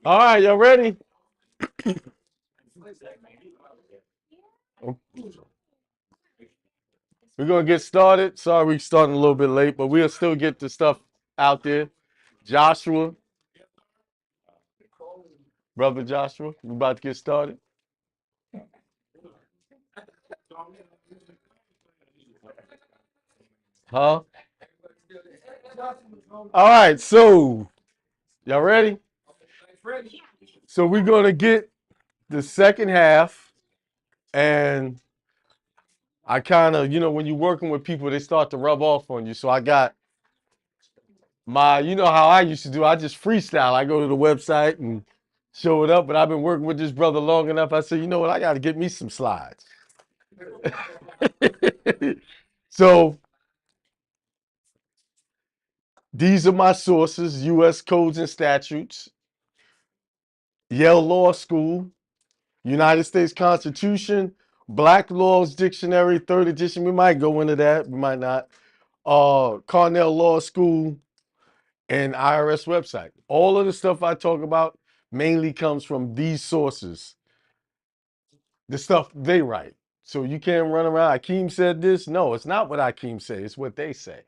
All right, y'all ready? We're gonna get started. Sorry, we're starting a little bit late, but we'll still get the stuff out there. Joshua, brother Joshua, we're about to get started. Huh? All right, so y'all ready? So we're gonna get the second half, and I kind of, when you're working with people, they start to rub off on you. So I got how I used to do. I just freestyle. I go to the website and show it up. But I've been working with this brother long enough. I said, you know what? I got to get me some slides. So these are my sources: U.S. codes and statutes, Yale Law School, United States Constitution, Black Laws Dictionary, third edition. We might go into that. We might not. Cornell Law School, and IRS website. All of the stuff I talk about mainly comes from these sources, the stuff they write. So you can't run around. Akeem said this. No, it's not what Akeem said. It's what they say.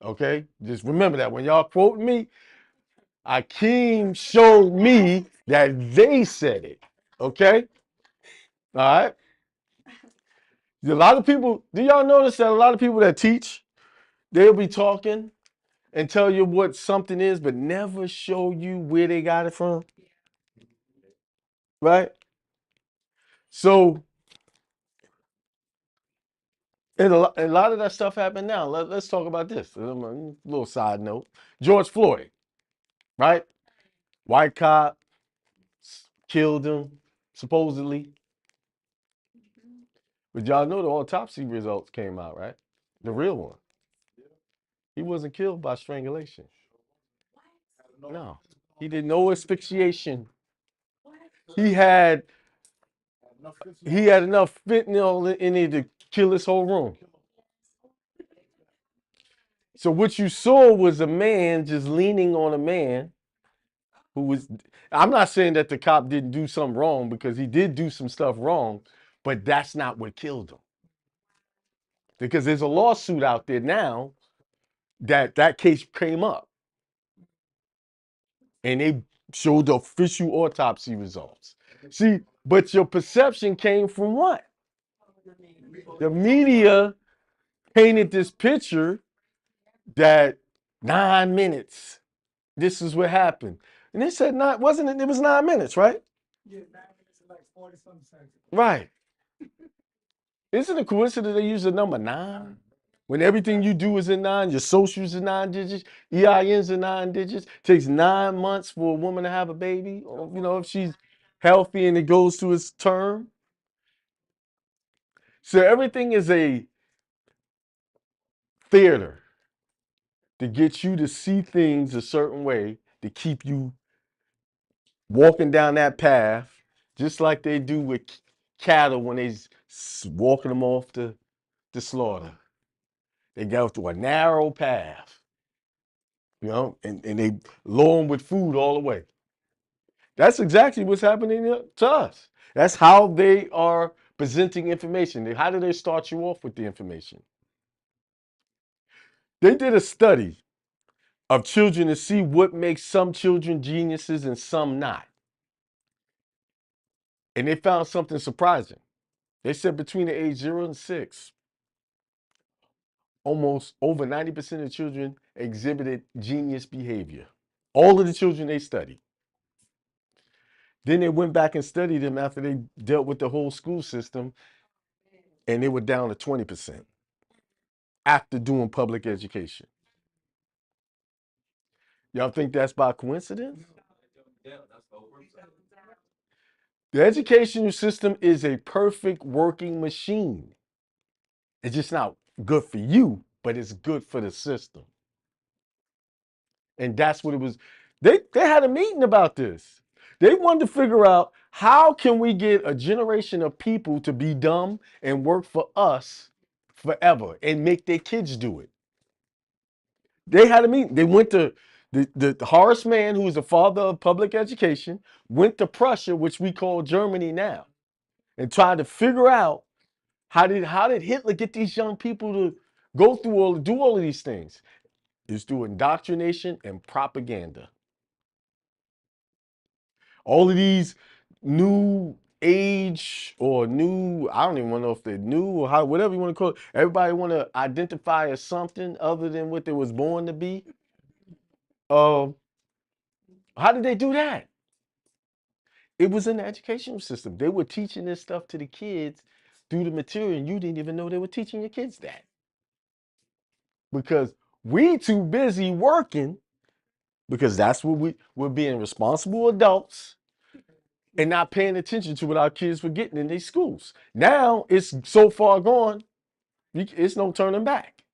Okay? Just remember that when y'all quote me, Akeem showed me that they said it. Okay? All right? A lot of people, do y'all notice that a lot of people that teach, they'll be talking and tell you what something is, but never show you where they got it from? Right? So, and a lot of that stuff happened now. Let's talk about this. A little side note. George Floyd, right? White cop killed him, supposedly. But y'all know the autopsy results came out, right? The real one. He wasn't killed by strangulation. No. He did no asphyxiation. He had enough fentanyl in it to kill his whole room. So what you saw was a man just leaning on a man who was, I'm not saying that the cop didn't do something wrong, because he did do some stuff wrong, but that's not what killed him. Because there's a lawsuit out there now that case came up, and they showed the official autopsy results. See, but your perception came from what? The media painted this picture that 9 minutes, this is what happened. And they said not, wasn't it? It was 9 minutes, right? Yeah, 9 minutes and like 40 something seconds. Right. Isn't it a coincidence they use the number 9? When everything you do is in 9, your socials are 9 digits, EINs are 9 digits. It takes 9 months for a woman to have a baby, or, if she's healthy and it goes to its term. So everything is a theater to get you to see things a certain way, to keep you walking down that path, just like they do with cattle when they walking them off to slaughter. They go through a narrow path, and they lure them with food all the way. That's exactly what's happening to us. That's how they are presenting information. How do they start you off with the information? They did a study of children to see what makes some children geniuses and some not. And they found something surprising. They said between the age 0 and 6, almost over 90% of children exhibited genius behavior. All of the children they studied. Then they went back and studied them after they dealt with the whole school system, and they were down to 20% after doing public education. Y'all think that's by coincidence? The educational system is a perfect working machine. It's just not good for you, but it's good for the system. And that's what it was. They had a meeting about this. They wanted to figure out, how can we get a generation of people to be dumb and work for us forever and make their kids do it? They had a meeting. They went to the Horace Mann, who was the father of public education, went to Prussia, which we call Germany now, and tried to figure out how did Hitler get these young people to go through do all of these things. It's through indoctrination and propaganda. All of these new age or new, I don't even want to know if they're new or how, whatever you want to call it. Everybody want to identify as something other than what they was born to be. Um, how did they do that? It was in the educational system. They were teaching this stuff to the kids through the material, and you didn't even know they were teaching your kids that. Because we too busy working, because that's what we're being responsible adults and not paying attention to what our kids were getting in these schools. Now it's so far gone, it's no turning back.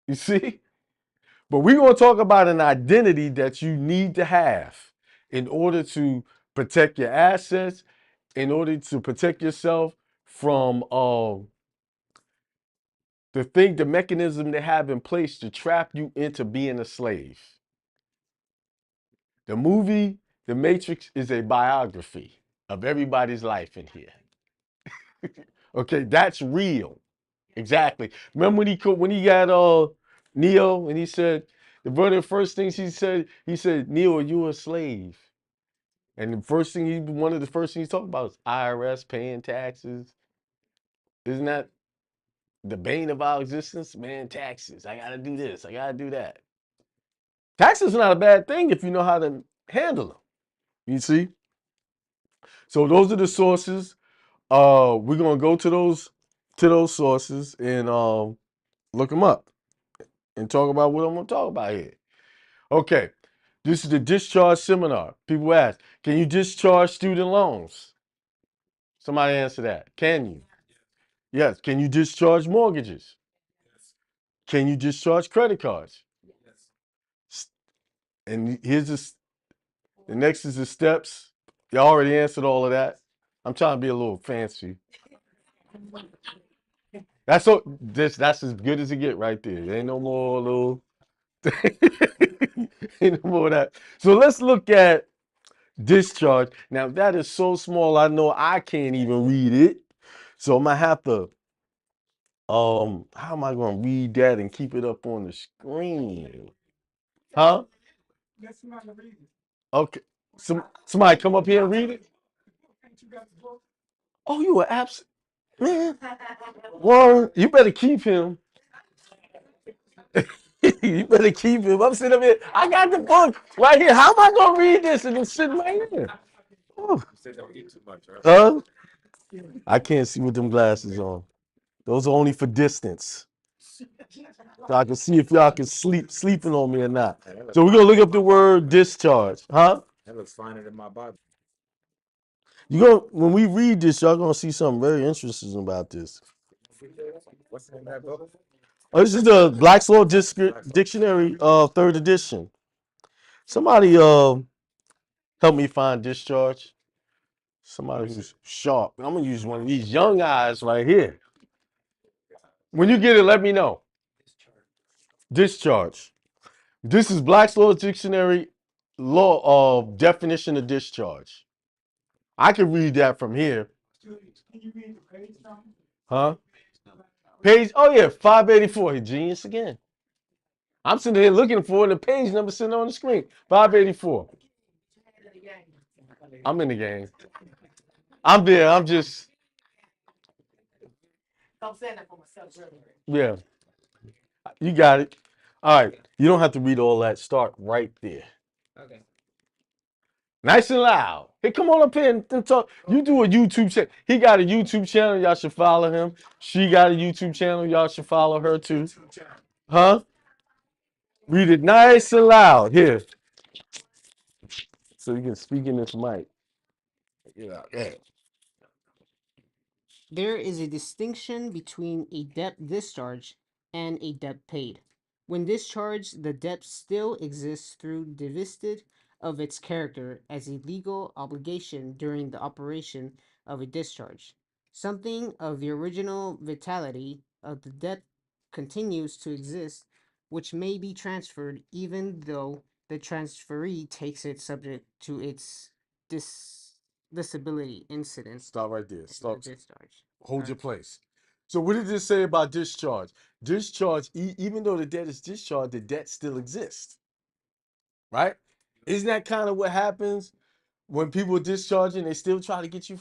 You see? But we're going to talk about an identity that you need to have in order to protect your assets, in order to protect yourself from the mechanism they have in place to trap you into being a slave. The movie The Matrix is a biography of everybody's life in here. Okay, that's real. Exactly. Remember when he got Neo and he said one of the first things he said, Neo, are you a slave? And one of the first things he talked about is IRS paying taxes. Isn't that the bane of our existence? Man, taxes. I gotta do this. I gotta do that. Taxes are not a bad thing if you know how to handle them. You see? So those are the sources. We're gonna go to those sources and look them up and talk about what I'm gonna talk about here. Okay, this is the discharge seminar. People ask, can you discharge student loans? Somebody answer that. Can you? Yes. Can you discharge mortgages? Can you discharge credit cards? And the next is the steps. You already answered all of that. I'm trying to be a little fancy. That's as good as it get right there. There ain't no more little ain't no more of that. So let's look at discharge. Now that is so small, I know I can't even read it. So I'm gonna have to how am I gonna read that and keep it up on the screen? Huh? Okay. Somebody come up here and read it. Oh, you were absent. Man, Warren, you better keep him. You better keep him. I'm sitting up here. I got the book right here. How am I gonna read this and it's sitting right here? Oh. Huh? I can't see with them glasses on. Those are only for distance. So I can see if y'all can sleeping on me or not. So we're gonna look up the word discharge. Huh? You go when we read this, y'all gonna see something very interesting about this. Oh, this is the Black's Law Dictionary, third edition. Somebody help me find discharge. Somebody who's sharp. I'm gonna use one of these young eyes right here. When you get it, let me know. Discharge. This is Black's Law Dictionary law of definition of discharge. I can read that from here. Huh? Page, oh yeah, 584. Genius again. I'm sitting here looking for the page number sitting on the screen. 584. I'm in the game. I'm there. I'm just, yeah, you got it. All right. You don't have to read all that. Start right there. Nice and loud. Hey, come on up here and talk. You do a YouTube channel. He got a YouTube channel. Y'all should follow him. She got a YouTube channel. Y'all should follow her too. Huh? Read it nice and loud. Here. So you can speak in this mic. Yeah. There is a distinction between a debt discharge and a debt paid. When discharged, the debt still exists through divested of its character as a legal obligation during the operation of a discharge. Something of the original vitality of the debt continues to exist which may be transferred even though the transferee takes it subject to its disability incident. Stop right there. In the Stop. discharge. Hold your place. So what did this say about discharge? Discharge, even though the debt is discharged, the debt still exists, right? Isn't that kind of what happens when people are discharging? They still try to get you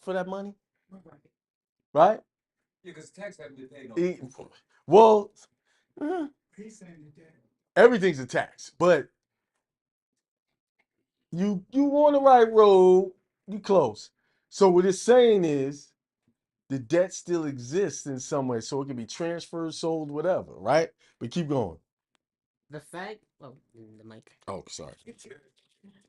for that money, right? Yeah, because tax haven't been paid on. Well, everything's a tax, but you on the right road, you close. So what it's saying is the debt still exists in some way, so it can be transferred, sold, whatever, right? But keep going. The fact, oh, the mic. Oh, sorry.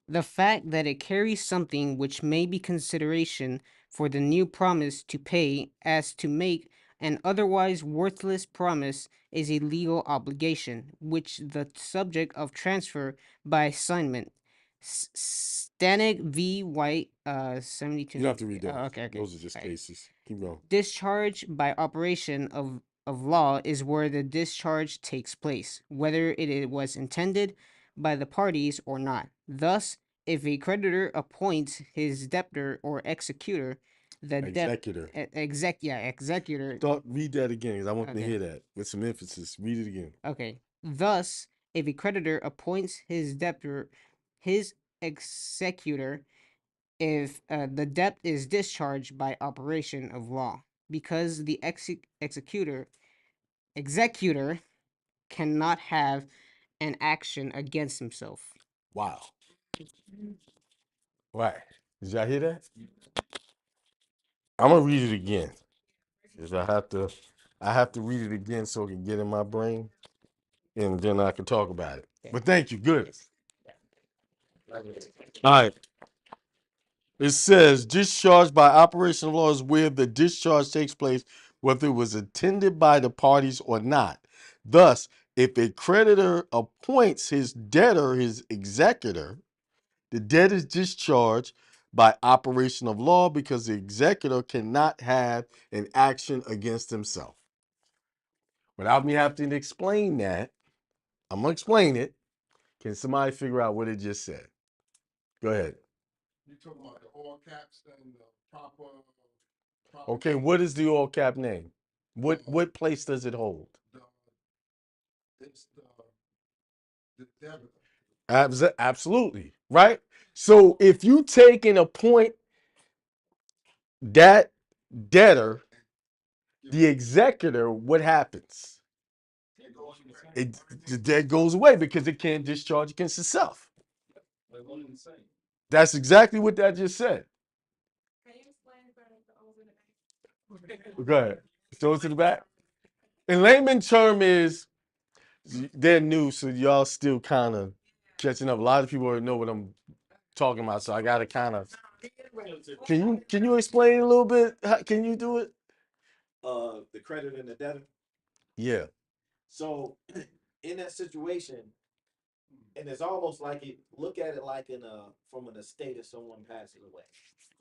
The fact that it carries something which may be consideration for the new promise to pay as to make an otherwise worthless promise is a legal obligation, which the subject of transfer by assignment. Stanek v. White, 72. You don't have to read those. Okay. Those are just All right. cases. Keep going. Discharge by operation of law is where the discharge takes place, whether it was intended by the parties or not. Thus, if a creditor appoints his debtor or executor, the Executor. executor. Read that again, because I want to Okay. hear that with some emphasis. Read it again. Okay. Thus, if a creditor appoints his debtor, his executor, if the debt is discharged by operation of law, because the executor cannot have an action against himself. Wow. Right. Did y'all hear that? I'm gonna read it again. Because I have to read it again so it can get in my brain, and then I can talk about it. Okay. But thank you. Good. All right. It says discharge by operation of law is where the discharge takes place, whether it was intended by the parties or not. Thus, if a creditor appoints his debtor his executor, the debt is discharged by operation of law because the executor cannot have an action against himself. Without me having to explain that, I'm going to explain it. Can somebody figure out what it just said? Go ahead. You talking about the all caps and the proper. Okay, what is the all cap name? What place does it hold? It's the debtor. Absolutely, right? So if you take and appoint that debtor, the executor, what happens? The debt goes away because it can't discharge against itself. That's exactly what that just said. Go ahead. Show it to the back. In layman term is they're new, so y'all still kind of catching up. A lot of people already know what I'm talking about, so I gotta kind of. Can you explain a little bit? Can you do it? The creditor and the debtor. Yeah. So in that situation, and it's almost like look at it like from an estate if someone passes away,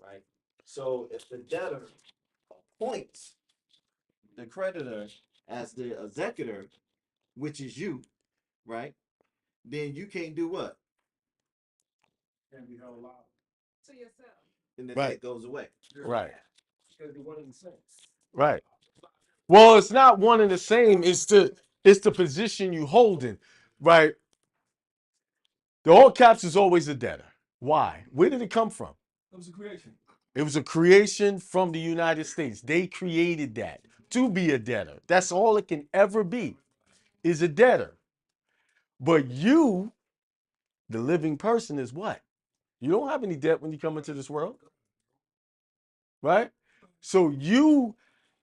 right? So if the debtor appoints the creditor as the executor, which is you, right? Then you can't do what? Can't be held liable to yourself. And the Right. debt goes away. Right. It's gonna be one and the same. Right. Well, it's not one and the same. It's the position you hold in, right? The all caps is always a debtor. Why? Where did it come from? It was a creation. It was a creation from the United States. They created that to be a debtor. That's all it can ever be, is a debtor. But you, the living person, is what? You don't have any debt when you come into this world, right? So you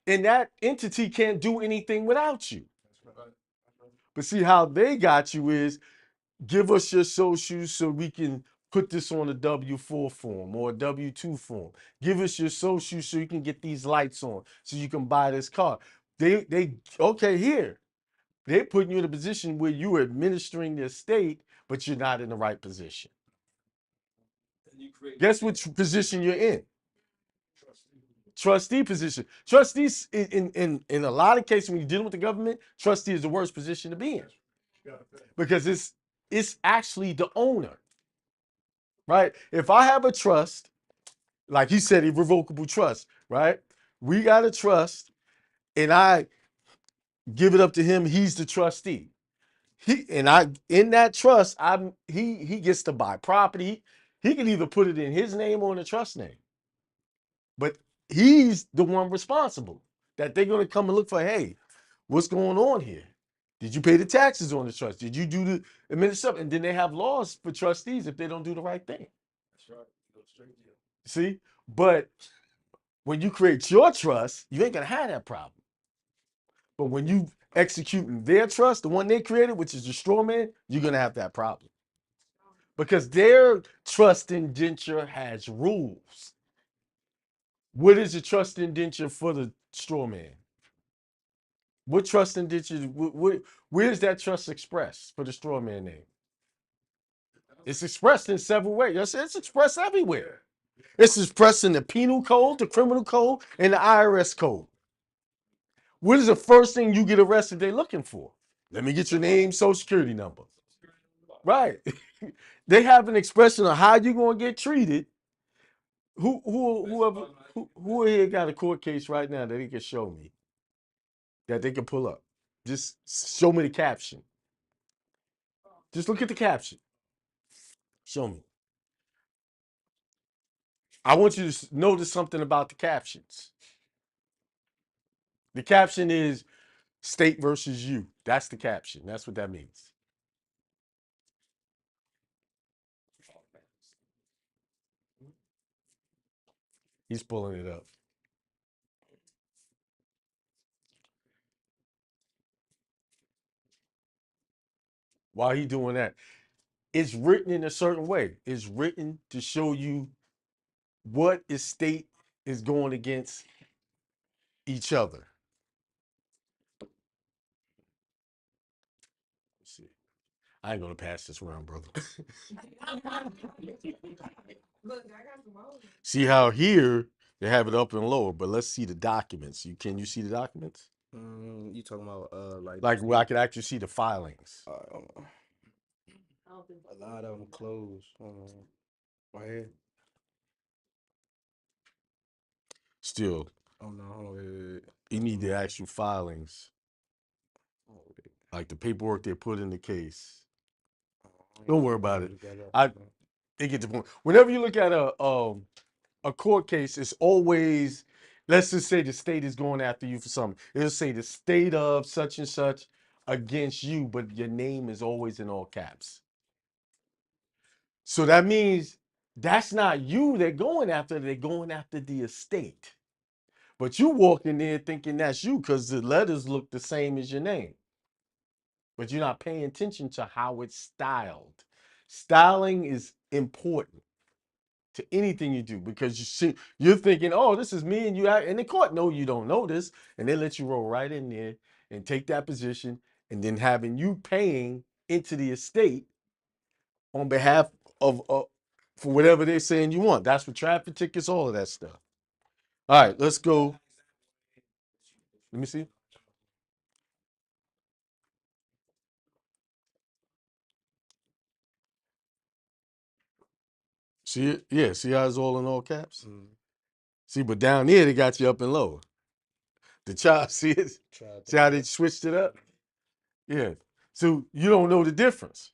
and that entity can't do anything without you. But see how they got you is give us your socials so we can put this on a W-4 form or a W-2 form. Give us your socials so you can get these lights on, so you can buy this car. They okay, here. They're putting you in a position where you are administering the estate, but you're not in the right position. Guess which position you're in? Trustee position. Trustees, in a lot of cases, when you're dealing with the government, trustee is the worst position to be in. because it's actually the owner, right? If I have a trust, like he said, irrevocable trust, right? We got a trust, and I give it up to him. He's the trustee. I in that trust, he gets to buy property. He can either put it in his name or in the trust name, but he's the one responsible. That they're gonna come and look for. Hey, what's going on here? Did you pay the taxes on the trust? Did you do the administration? And then they have laws for trustees if they don't do the right thing. That's right. Go straight to you. See, but when you create your trust, you ain't gonna have that problem. But when you executing their trust, the one they created, which is the straw man, you're gonna have that problem. Because their trust indenture has rules. What is the trust indenture for the straw man? What trust indenture, where is that trust expressed for the straw man name? It's expressed in several ways. It's expressed everywhere. It's expressed in the penal code, the criminal code, and the IRS code. What is the first thing you get arrested they looking for? Let me get your name, social security number. Right. They have an expression of how you gonna get treated. Who here got a court case right now that they can show me, that they can pull up? Just show me the caption. Just look at the caption. Show me. I want you to notice something about the captions. The caption is state versus you. That's the caption. That's what that means. He's pulling it up. While he's doing that, it's written in a certain way. It's written to show you what estate is going against each other. Let's see. I ain't gonna pass this around, brother. See how here they have it up and lower, but let's see the documents. Can you see the documents? You talking about Like where I could actually see the filings. A lot of them closed. Right here. Still, Oh no, hold on. you need the actual filings, like the paperwork they put in the case. Don't worry about it. They get the point. Whenever you look at a court case, it's always, let's just say the state is going after you for something. It'll say the state of such and such against you, but your name is always in all caps. So that means that's not you they're going after the estate. But you walk in there thinking that's you because the letters look the same as your name. But you're not paying attention to how it's styled. Styling is important to anything you do because you're thinking, oh, this is me and you out in the court. No, you don't know this, and they let you roll right in there and take that position, and then having you paying into the estate on behalf of for whatever they're saying you want. That's for traffic tickets, all of that stuff. All right, let's go. Let me see. See it? Yeah, see how it's all in all caps? See, but down there they got you up and low. The child, see it? See how they switched it up? Yeah. So you don't know the difference.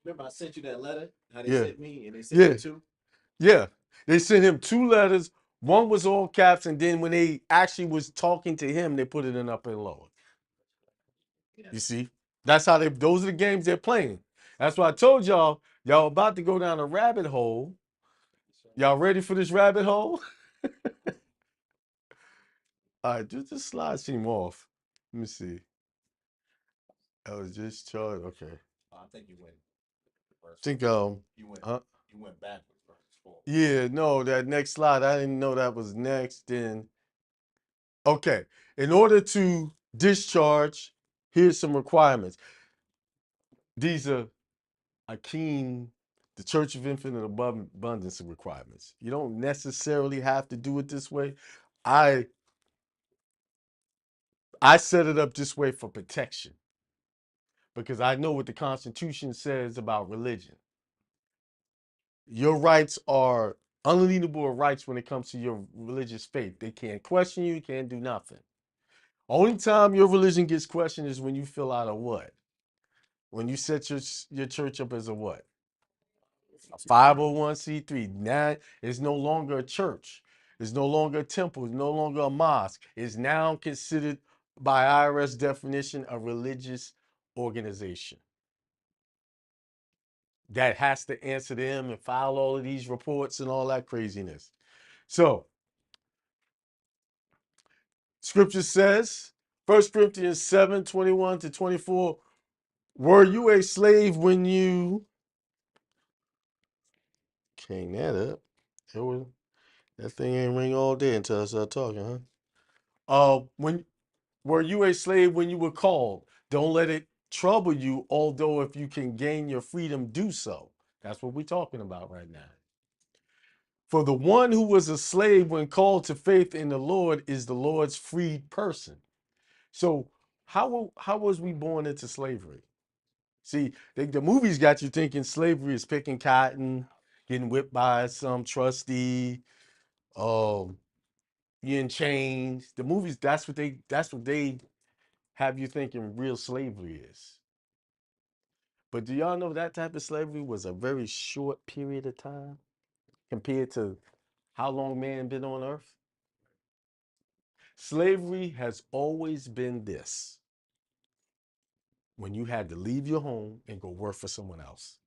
Remember, I sent you that letter. How they Yeah. sent me, and they sent you two. Yeah. They sent him 2 letters. One was all caps, and then when they actually was talking to him, they put it in up and lower. You see? That's how those are the games they're playing. That's why I told y'all about to go down a rabbit hole. Y'all ready for this rabbit hole? All right, just slide seem off. Let me see. I was just charged. Okay. I think you went. I think You went. huh? You went backwards versus forward. Yeah, no, that next slide. I didn't know that was next. Then okay. In order to discharge, here's some requirements. These are Akeem, the Church of Infinite Abundance of requirements. You don't necessarily have to do it this way. I set it up this way for protection. because I know what the Constitution says about religion. Your rights are unalienable rights when it comes to your religious faith. They can't question you, can't do nothing. Only time your religion gets questioned is when you fill out a what? When you set your church up as a what? A 501c3. Now it's no longer a church. It's no longer a temple. It's no longer a mosque. It's now considered by IRS definition a religious organization that has to answer them and file all of these reports and all that craziness. So scripture says, 1 Corinthians 7:21-24, were you a slave when you came that up? It was, that thing ain't ring all day until I start talking, huh? When were you a slave when you were called? Don't let it trouble you, although if you can gain your freedom, do so. That's what we're talking about right now. For the one who was a slave when called to faith in the Lord is the Lord's freed person. So how was we born into slavery? See, the movies got you thinking slavery is picking cotton, getting whipped by some trustee, you in chains. The movies, that's what they have you thinking real slavery is. But do y'all know that type of slavery was a very short period of time compared to how long man been on earth? Slavery has always been this: when you had to leave your home and go work for someone else.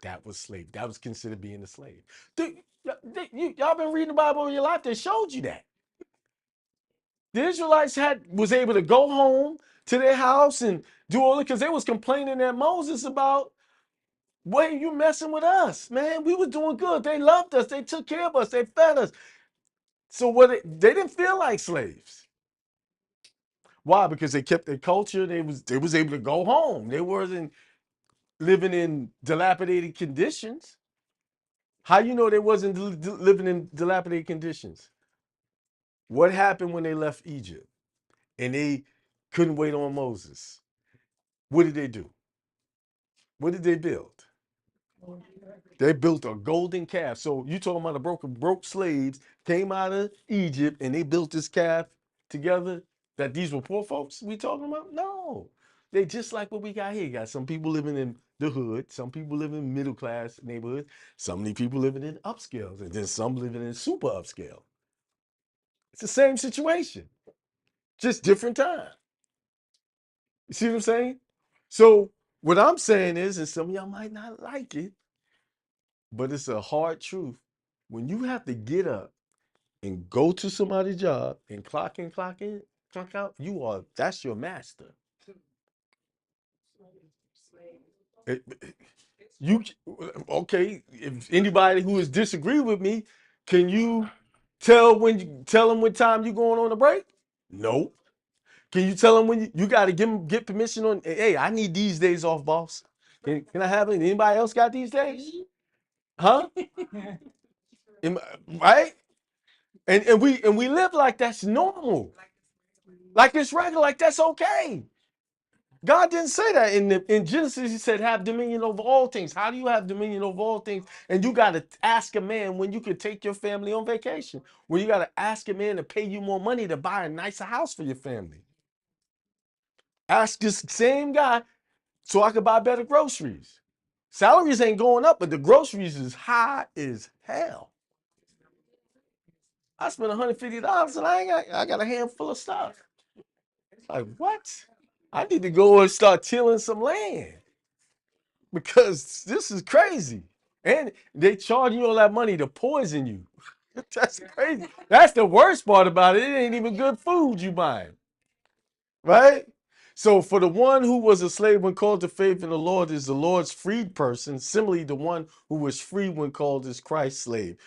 That was slave. That was considered being a slave. Y'all been reading the Bible all your life. They showed you that. The Israelites was able to go home to their house and do all it because they was complaining at Moses about, why are you messing with us, man? We was doing good. They loved us. They took care of us. They fed us. So they didn't feel like slaves. Why? Because they kept their culture. They was able to go home. They wasn't living in dilapidated conditions. How you know they wasn't living in dilapidated conditions? What happened when they left Egypt and they couldn't wait on Moses? What did they do? What did they build? They built a golden calf. So you talking about the broke slaves came out of Egypt and they built this calf together? That these were poor folks we talking about? No. They just like what we got here. You got some people living in the hood, some people living in middle class neighborhoods, some people living in upscales, and then some living in super upscale. It's the same situation, just different time. You see what I'm saying? So what I'm saying is, and some of y'all might not like it, but it's a hard truth. When you have to get up and go to somebody's job and clock in, clock out, that's your master. You okay? If anybody who is disagree with me, can you tell them what time you going on a break? No. Can you tell them when you got to get permission on? Hey, I need these days off, boss. Can I have it? Anybody else got these days? Huh? Right? And we live like that's normal, like it's regular, like that's okay. God didn't say that in Genesis. He said, "Have dominion over all things." How do you have dominion over all things? And you got to ask a man when you could take your family on vacation. When you got to ask a man to pay you more money to buy a nicer house for your family. Ask this same guy so I could buy better groceries. Salaries ain't going up, but the groceries is high as hell. I spent $150 and I got a handful of stuff. Like, what? I need to go and start tilling some land because this is crazy. And they charge you all that money to poison you. That's crazy. That's the worst part about it. It ain't even good food you buying. Right? So for the one who was a slave when called to faith in the Lord is the Lord's freed person. Similarly, the one who was free when called is Christ's slave.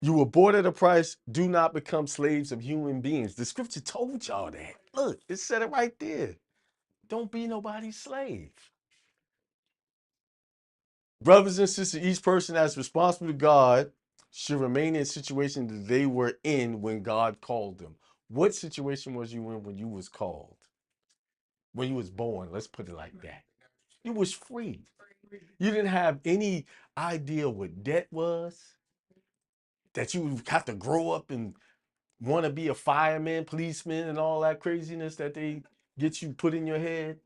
You were bought at a price. Do not become slaves of human beings. The scripture told y'all that. Look, it said it right there. Don't be nobody's slave. Brothers and sisters, each person that's responsible to God should remain in situation that they were in when God called them. What situation was you in when you was called? when you was born. Let's put it like that. You was free. You didn't have any idea what debt was. That you would have to grow up and want to be a fireman, policeman, and all that craziness that they get you put in your head.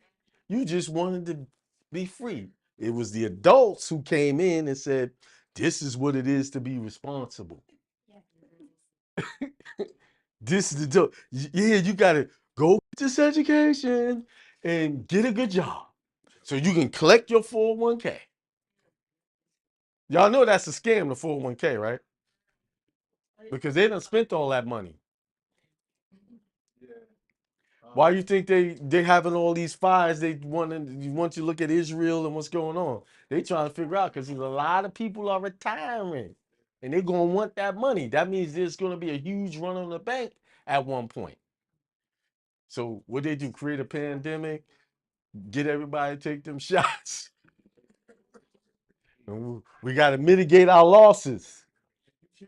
You just wanted to be free. It was the adults who came in and said, "This is what it is to be responsible. This is the yeah. You got to go get this education and get a good job so you can collect your 401k." Y'all know that's a scam, the 401k, right? Because they done spent all that money. Why you think they having all these fires? They want you to look at Israel and what's going on. They trying to figure out because a lot of people are retiring, and they're gonna want that money. That means there's gonna be a huge run on the bank at one point. So what they do? Create a pandemic, get everybody to take them shots. And we got to mitigate our losses. You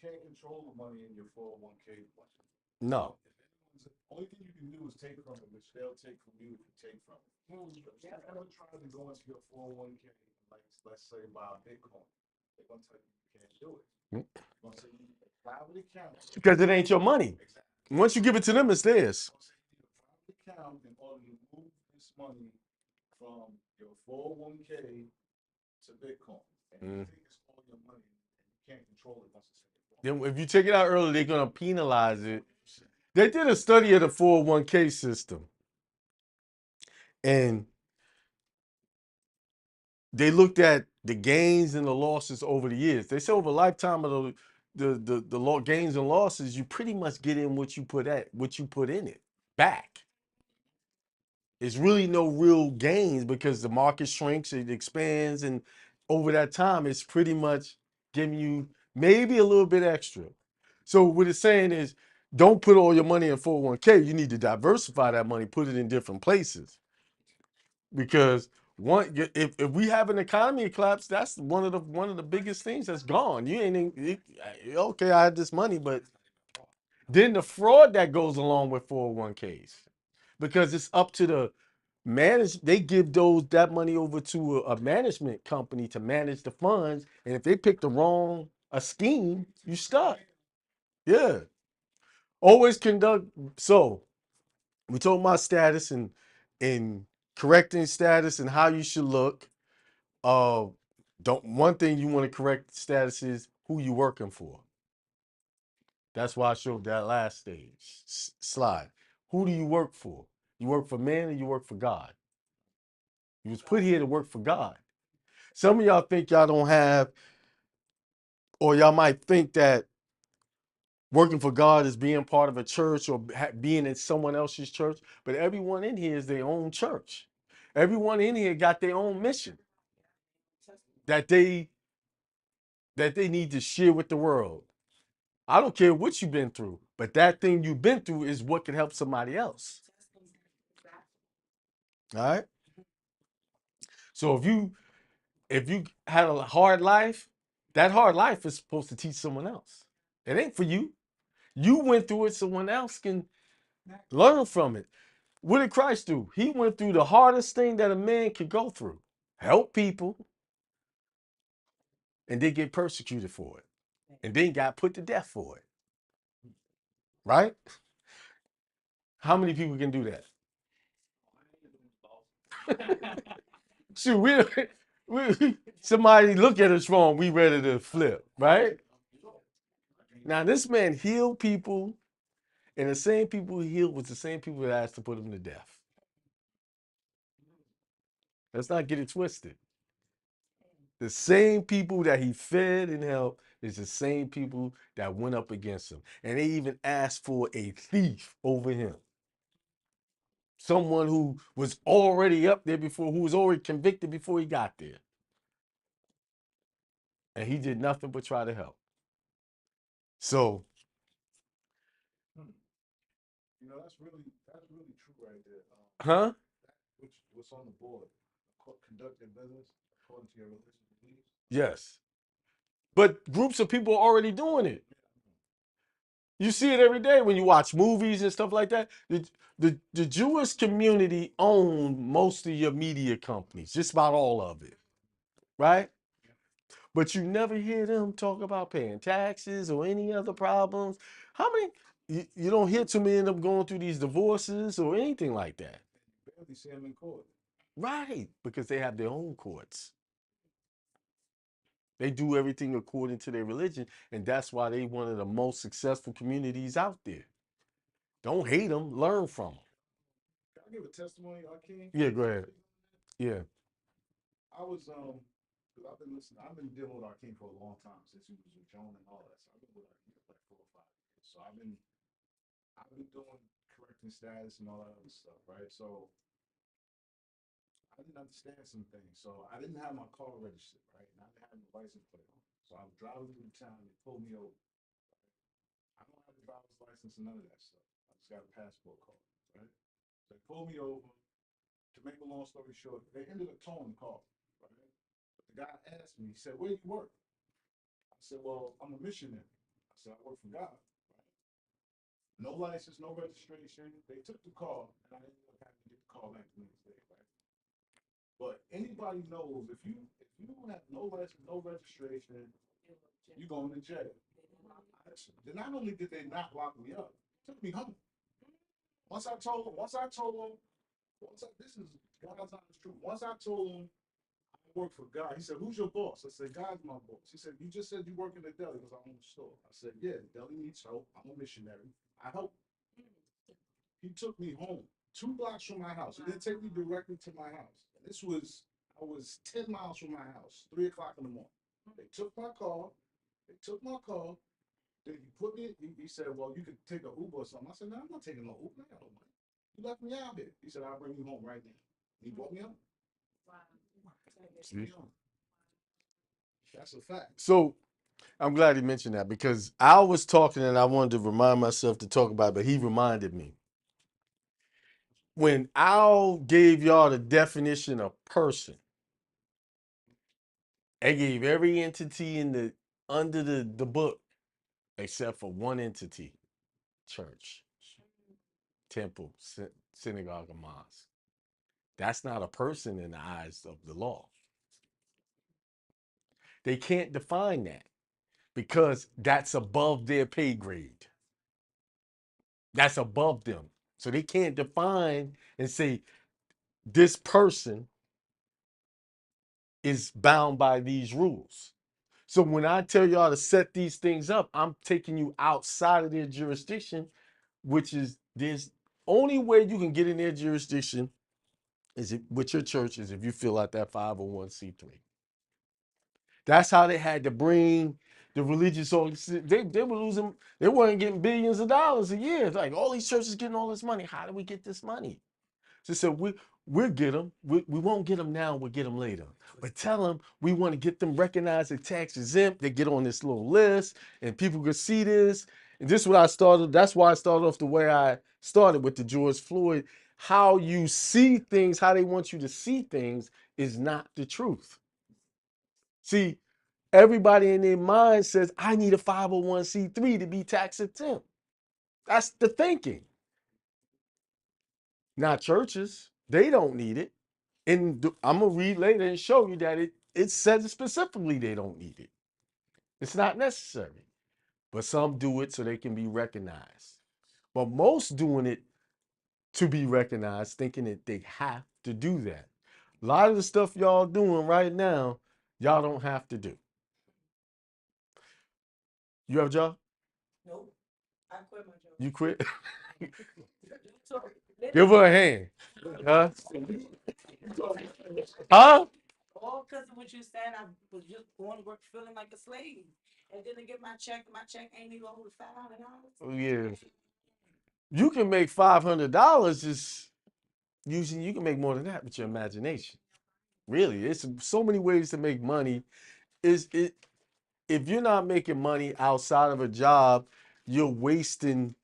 can't control the money in your 401k. No. Only thing you can do is take from it, which they'll take from you if you take from it. If you ever try to go into your 401k, like let's say buy Bitcoin, they're gonna tell you you can't do it. They're gonna say you need a private account. Because it ain't your money. Exactly. Once you give it to them, it's theirs. You need a private account in order to move this money from your 401k to Bitcoin. And you think it's all your money, and you can't control it once it's in your 401k. Then if you take it out early, they're gonna penalize it. They did a study of the 401k system, and they looked at the gains and the losses over the years. They said over a lifetime of the gains and losses, you pretty much get in what you put in it back. It's really no real gains because the market shrinks, it expands, and over that time, it's pretty much giving you maybe a little bit extra. So what it's saying is, don't put all your money in 401k. You need to diversify that money, put it in different places. Because if we have an economy collapse, that's one of the biggest things that's gone. You ain't okay. I had this money, but then the fraud that goes along with 401ks, because it's up to the manage. They give that money over to a management company to manage the funds, and if they pick the wrong scheme, you stuck. Yeah, always conduct. So we talk about status and correcting status and how you should look. Don't One thing you want to correct status is who you working for. That's why I showed that last stage slide. Who do you work for? You work for man or you work for God? You was put here to work for God. Some of y'all think y'all don't have, or y'all might think that working for God is being part of a church or being in someone else's church, but everyone in here is their own church. Everyone in here got their own mission that they need to share with the world. I don't care what you've been through, but that thing you've been through is what can help somebody else. All right. So if you had a hard life, that hard life is supposed to teach someone else. It ain't for you. You went through it, someone else can learn from it. What did Christ do? He went through the hardest thing that a man could go through. Help people, and then get persecuted for it. And then got put to death for it. Right? How many people can do that? Shoot, somebody look at us wrong, we ready to flip, right? Now this man healed people, and the same people he healed was the same people that asked to put him to death. Let's not get it twisted. The same people that he fed and helped is the same people that went up against him. And they even asked for a thief over him. Someone who was already up there before, who was already convicted before he got there. And he did nothing but try to help. So, That's really true right there. huh? What's on the board? Conduct your business according to your religious beliefs. Yes. But groups of people are already doing it. You see it every day when you watch movies and stuff like that. The Jewish community own most of your media companies, just about all of it, right? But you never hear them talk about paying taxes or any other problems. How many? You don't hear too many of them going through these divorces or anything like that. You barely see them in court. Right, because they have their own courts. They do everything according to their religion, and that's why they one of the most successful communities out there. Don't hate them, learn from them. Can I give a testimony, Akeem? Yeah, go ahead. Yeah. I was because I've been listening. I've been dealing with Akeem for a long time since he was with Joan and all that. So I've been with Akeem for like 4 or 5 years. So I've been doing correcting status and all that other stuff, right? So I didn't understand some things. So I didn't have my car registered, right? And I didn't have my license plate on. So I was driving through the town. They pulled me over. I don't have a driver's license and none of that stuff. I just got a passport card, right? So they pulled me over. To make a long story short, they ended up towing the car, right? But the guy asked me, he said, "Where do you work?" I said, "Well, I'm a missionary." I said, "I work for God." Right? No license, no registration. They took the car, and I ended up having to get the car back the next day, right? But anybody knows if you have no license, no registration, you're going to jail. Not only did they not lock me up, they took me home. This is God's honest truth. Once I told him I work for God, he said, "Who's your boss?" I said, "God's my boss." He said, "You just said you work in the deli because I own the store." I said, "Yeah, the deli needs help. I'm a missionary. I help." He took me home 2 blocks from my house. He didn't take me directly to my house. And I was 10 miles from my house, 3 o'clock in the morning. They took my car. They took my car. Then he put me, he said, "Well, you could take an Uber or something." I said, "No, I'm not taking no Uber. I got no money. You left me out here." He said, "I'll bring you home right now." He brought me home. See? That's a fact. So I'm glad he mentioned that because I was talking and I wanted to remind myself to talk about it, but he reminded me. When Al gave y'all the definition of person, I gave every entity in the under the book except for one entity: church, temple, synagogue, and mosque. That's not a person in the eyes of the law. They can't define that because that's above their pay grade. That's above them. So they can't define and say this person is bound by these rules. So when I tell y'all to set these things up, I'm taking you outside of their jurisdiction, which is there's only way you can get in their jurisdiction is it with your church is if you fill out that 501c3. That's how they had to bring the religious organizations. They were losing, they weren't getting billions of dollars a year. It's like all these churches getting all this money. How do we get this money? So we'll get them. We won't get them now. We'll get them later. But tell them we want to get them recognized as tax exempt. They get on this little list, and people can see this. And this is what I started. That's why I started off the way I started with the George Floyd. How you see things, how they want you to see things, is not the truth. See, everybody in their mind says, "I need a 501c3 to be tax exempt." That's the thinking. Not churches. They don't need it. And I'm gonna read later and show you that it says specifically they don't need it. It's not necessary. But some do it so they can be recognized. But most doing it to be recognized, thinking that they have to do that. A lot of the stuff y'all doing right now, y'all don't have to do. You have a job? Nope. I quit my job. You quit? Sorry. Give her a hand. Huh? Huh? All because of what you said, I was just going to work feeling like a slave. And then to get my check ain't even over $500. Oh, yeah. You can make $500 just using, you can make more than that with your imagination. Really, it's so many ways to make money. Is it if you're not making money outside of a job, you're wasting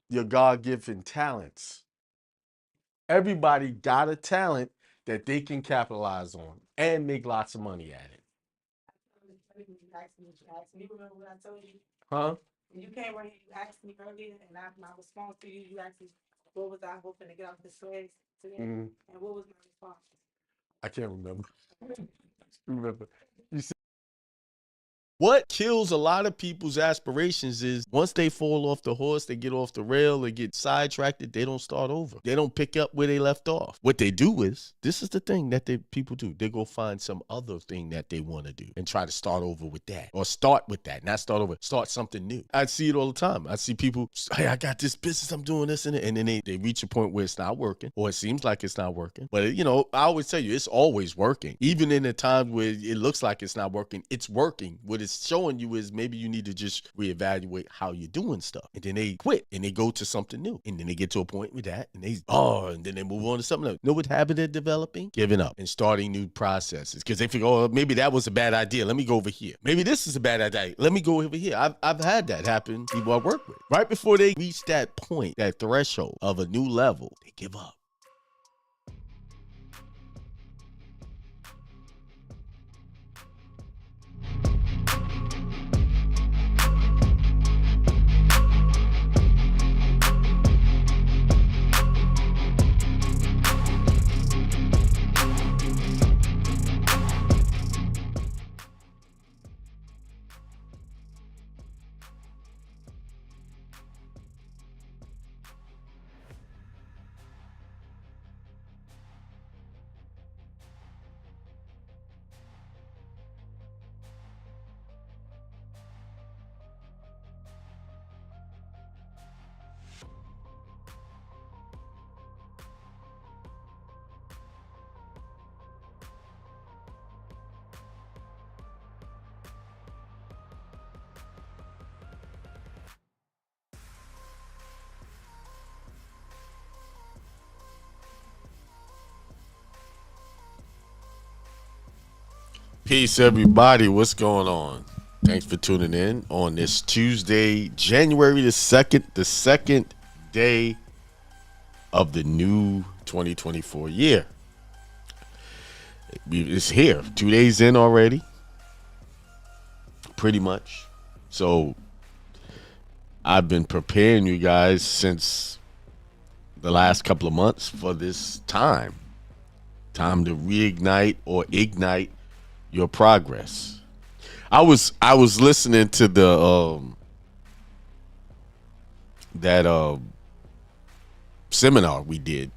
your God-given talents. Everybody got a talent that they can capitalize on and make lots of money at it. You asked me, remember what I told you? Huh? You came right here, you asked me earlier, and my response to you, you asked me, what was I hoping to get off the slaves today? Mhm. And what was my response? I can't remember. Remember. You said what kills a lot of people's aspirations is once they fall off the horse, they get off the rail, they get sidetracked, they don't start over. They don't pick up where they left off. What they do is, this is the thing that people do. They go find some other thing that they want to do and try to start over with that. Or start with that, not start over, start something new. I see it all the time. I see people, hey, I got this business, I'm doing this and then they reach a point where it's not working, or it seems like it's not working. But I always tell you, it's always working. Even in the times where it looks like it's not working, it's working. What it's showing you is maybe you need to just reevaluate how you're doing stuff. And then they quit and they go to something new. And then they get to a point with that and and then they move on to something else. Know what habit they're developing? Giving up and starting new processes. Because they figure, oh, maybe that was a bad idea. Let me go over here. Maybe this is a bad idea. Let me go over here. I've had that happen, people I work with. Right before they reach that point, that threshold of a new level, they give up. Peace, everybody. What's going on? Thanks for tuning in on this Tuesday, January the 2nd, the second day of the new 2024 year. It's here. 2 days in already, pretty much. So I've been preparing you guys since the last couple of months for this time to reignite or ignite your progress. I was listening to the that seminar we did.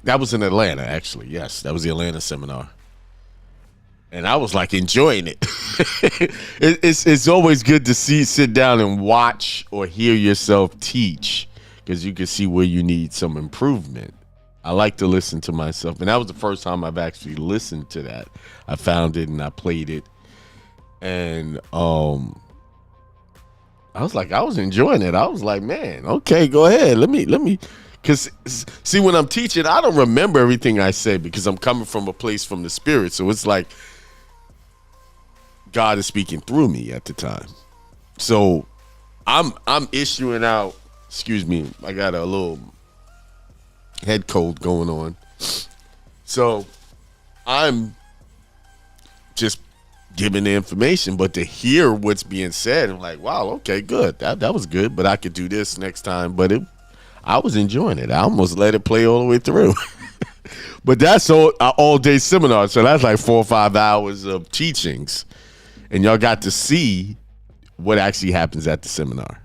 That was in Atlanta, actually. Yes, that was the Atlanta seminar, and I was like enjoying it. It's always good to sit down and watch or hear yourself teach, because you can see where you need some improvement. I like to listen to myself, and that was the first time I've actually listened to that. I found it and I played it, and I was enjoying it. I was like, man, okay, go ahead. Let me, because see, when I'm teaching, I don't remember everything I say because I'm coming from a place from the spirit. So it's like God is speaking through me at the time. So I'm issuing out. Excuse me, I got a little head cold going on, so I'm just giving the information, but to hear what's being said, I'm like, wow, okay, good, that was good, but I could do this next time. But I was enjoying it. I almost let it play all the way through. But that's all day seminar, so that's like 4 or 5 hours of teachings, and y'all got to see what actually happens at the seminar.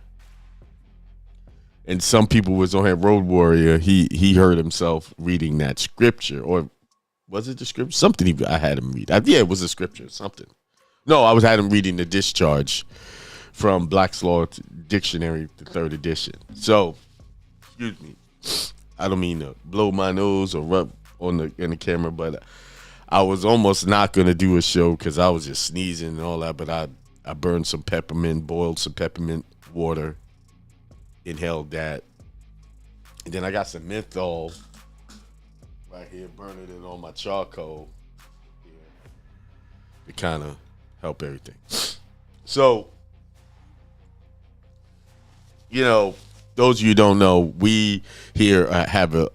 And some people was on here. Road Warrior, he heard himself reading that scripture, or was it the scripture? Something I had him read. Yeah, it was a scripture. Something. No, I had him reading the discharge from Black's Law Dictionary, the 3rd edition. So, excuse me, I don't mean to blow my nose or rub in the camera, but I was almost not gonna do a show because I was just sneezing and all that. But I burned some peppermint, boiled some peppermint water. Inhaled that, and then I got some menthol right here, burning it on my charcoal to kind of help everything. So, those of you who don't know, we here have a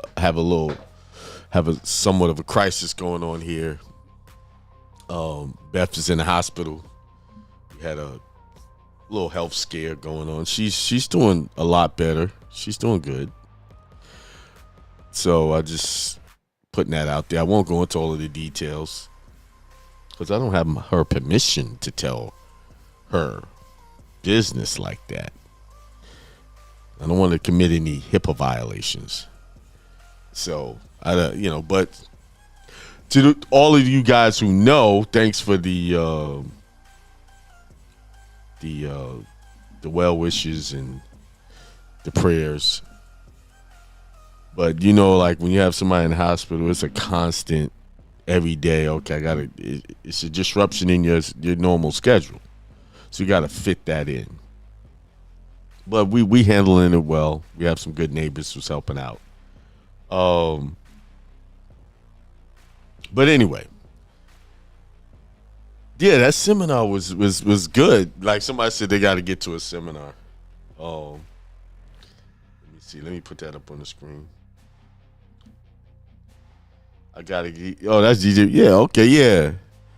somewhat of a crisis going on here. Beth is in the hospital. We had a little health scare going on. She's doing a lot better. She's doing good. So I just putting that out there. I won't go into all of the details because I don't have her permission to tell her business like that. I don't want to commit any HIPAA violations. So but to all of you guys who know, thanks for the well wishes and the prayers. But like when you have somebody in the hospital, it's a constant every day. Okay, it's a disruption in your normal schedule. So you gotta fit that in. But we handling it well. We have some good neighbors who's helping out. But anyway. Yeah, that seminar was good. Like somebody said they gotta get to a seminar. Let me see. Let me put that up on the screen. I gotta get. Oh, that's DJ. Yeah, okay, yeah.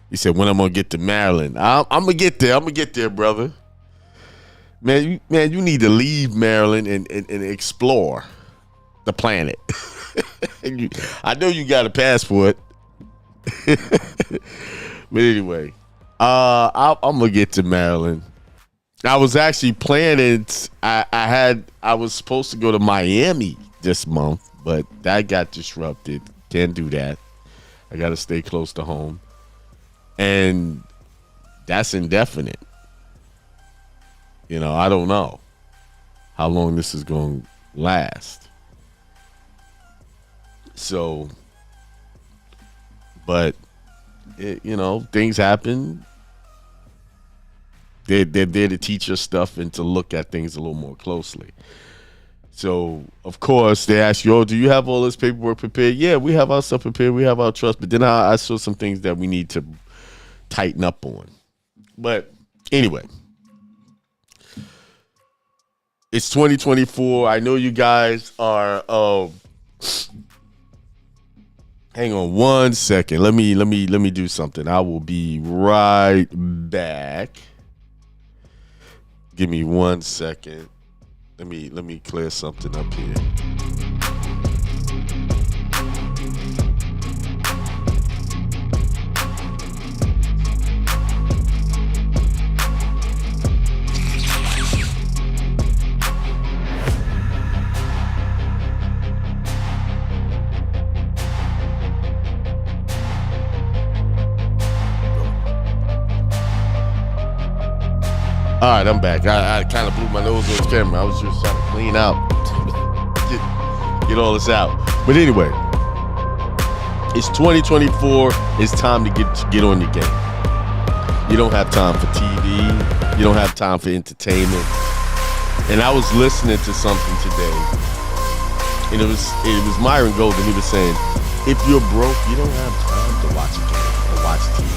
He said when I'm gonna get to Maryland. I'm gonna get there. I'm gonna get there, brother. Man, you need to leave Maryland and explore the planet. I know you got a passport. But anyway, I'm gonna get to Maryland. I was actually planning. I was supposed to go to Miami this month, but that got disrupted. Can't do that. I got to stay close to home. And that's indefinite. I don't know how long this is going to last. So, but, things happen. They're there to teach us stuff and to look at things a little more closely. So, of course, they ask you, do you have all this paperwork prepared? Yeah, we have our stuff prepared. We have our trust. But then I saw some things that we need to tighten up on. But anyway, it's 2024. I know you guys are. Hang on one second. Let me do something. I will be right back. Give me 1 second. Let me clear something up here. All right, I'm back. I kind of blew my nose on the camera. I was just trying to clean out, get all this out. But anyway, it's 2024. It's time to get on your game. You don't have time for TV. You don't have time for entertainment. And I was listening to something today, and it was Myron Golden. He was saying, if you're broke, you don't have time to watch a game or watch TV.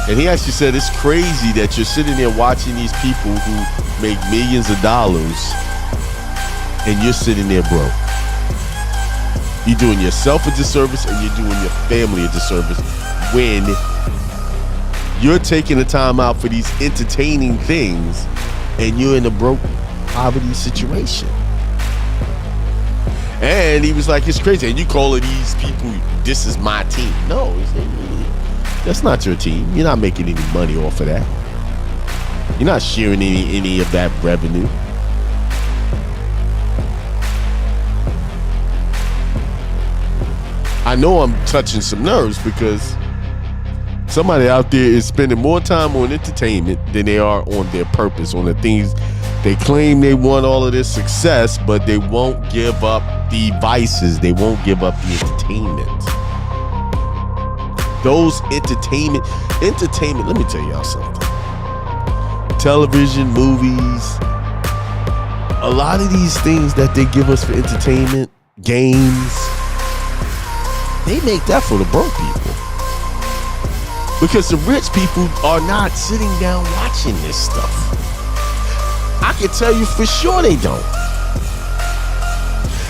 And he actually said it's crazy that you're sitting there watching these people who make millions of dollars and you're sitting there broke. You're doing yourself a disservice and you're doing your family a disservice when you're taking the time out for these entertaining things and you're in a broke poverty situation. And he was like, it's crazy. And you calling these people, this is my team. No, that's not your team. You're not making any money off of that. You're not sharing any of that revenue. I know I'm touching some nerves because somebody out there is spending more time on entertainment than they are on their purpose, on the things they claim they want all of this success, but they won't give up the vices. They won't give up the entertainment. Those entertainment, let me tell y'all something. Television, movies, a lot of these things that they give us for entertainment, games, they make that for the broke people. Because the rich people are not sitting down watching this stuff. I can tell you for sure they don't.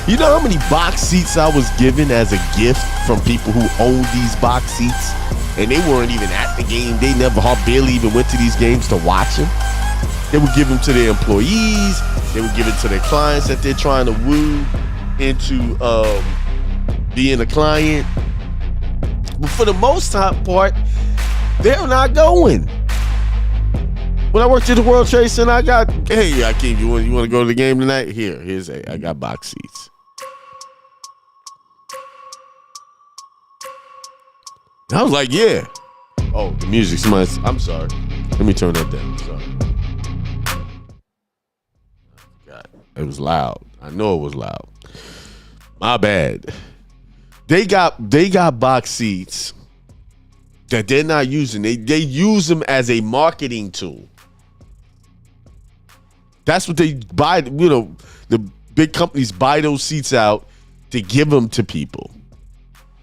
You know how many box seats I was given as a gift from people who owned these box seats, and they weren't even at the game. They never barely even went to these games to watch them. They would give them to their employees. They would give it to their clients that they're trying to woo into being a client. But for the most part, they're not going. When I worked at the World Trade Center, I got, hey, Akeem, you want to go to the game tonight? I got box seats. I was like, yeah. Oh, the music. I'm sorry. Let me turn that down. Sorry. God, it was loud. I know it was loud. My bad. They got box seats that they're not using. They use them as a marketing tool. That's what they buy. You know, the big companies buy those seats out to give them to people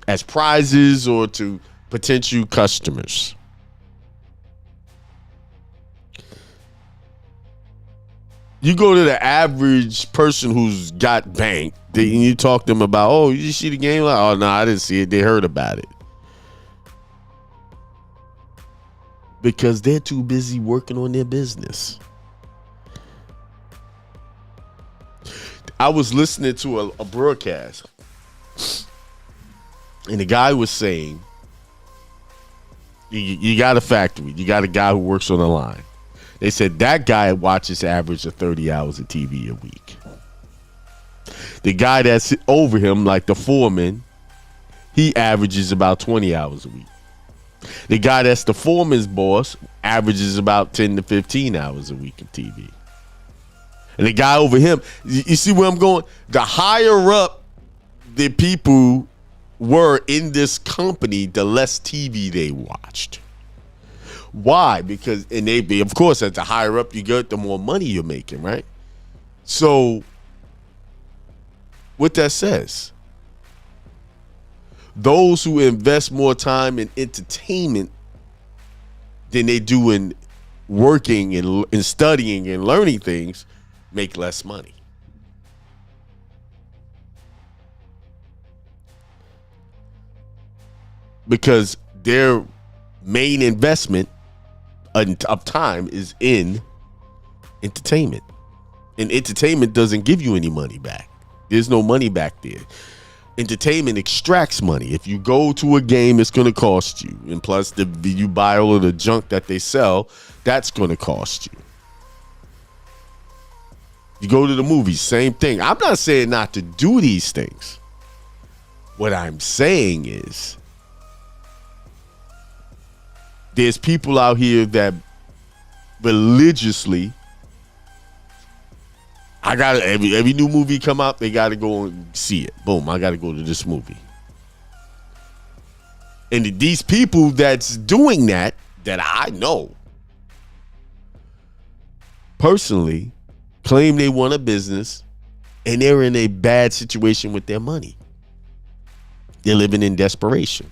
as prizes or to potential customers. You go to the average person who's got bank, and you talk to them about, oh, you see the game? Like, oh, no, I didn't see it. They heard about it. Because they're too busy working on their business. I was listening to a broadcast, and the guy was saying, you got a factory. You got a guy who works on the line. They said that guy watches average of 30 hours of TV a week. The guy that's over him, like the foreman, he averages about 20 hours a week. The guy that's the foreman's boss averages about 10 to 15 hours a week of TV. And the guy over him, you see where I'm going? The higher up the people were in this company, the less TV they watched. Why? Because, and they, of course, at the higher up you get, the more money you're making, right? So, what that says, those who invest more time in entertainment than they do in working and studying and learning things make less money. Because their main investment of time is in entertainment. And entertainment doesn't give you any money back. There's no money back there. Entertainment extracts money. If you go to a game, it's going to cost you. And plus, you buy all of the junk that they sell, that's going to cost you. You go to the movies, same thing. I'm not saying not to do these things. What I'm saying is, there's people out here that religiously, I got every new movie come out, they got to go and see it. Boom, I got to go to this movie. And these people that's doing that I know personally claim they want a business and they're in a bad situation with their money. They're living in desperation.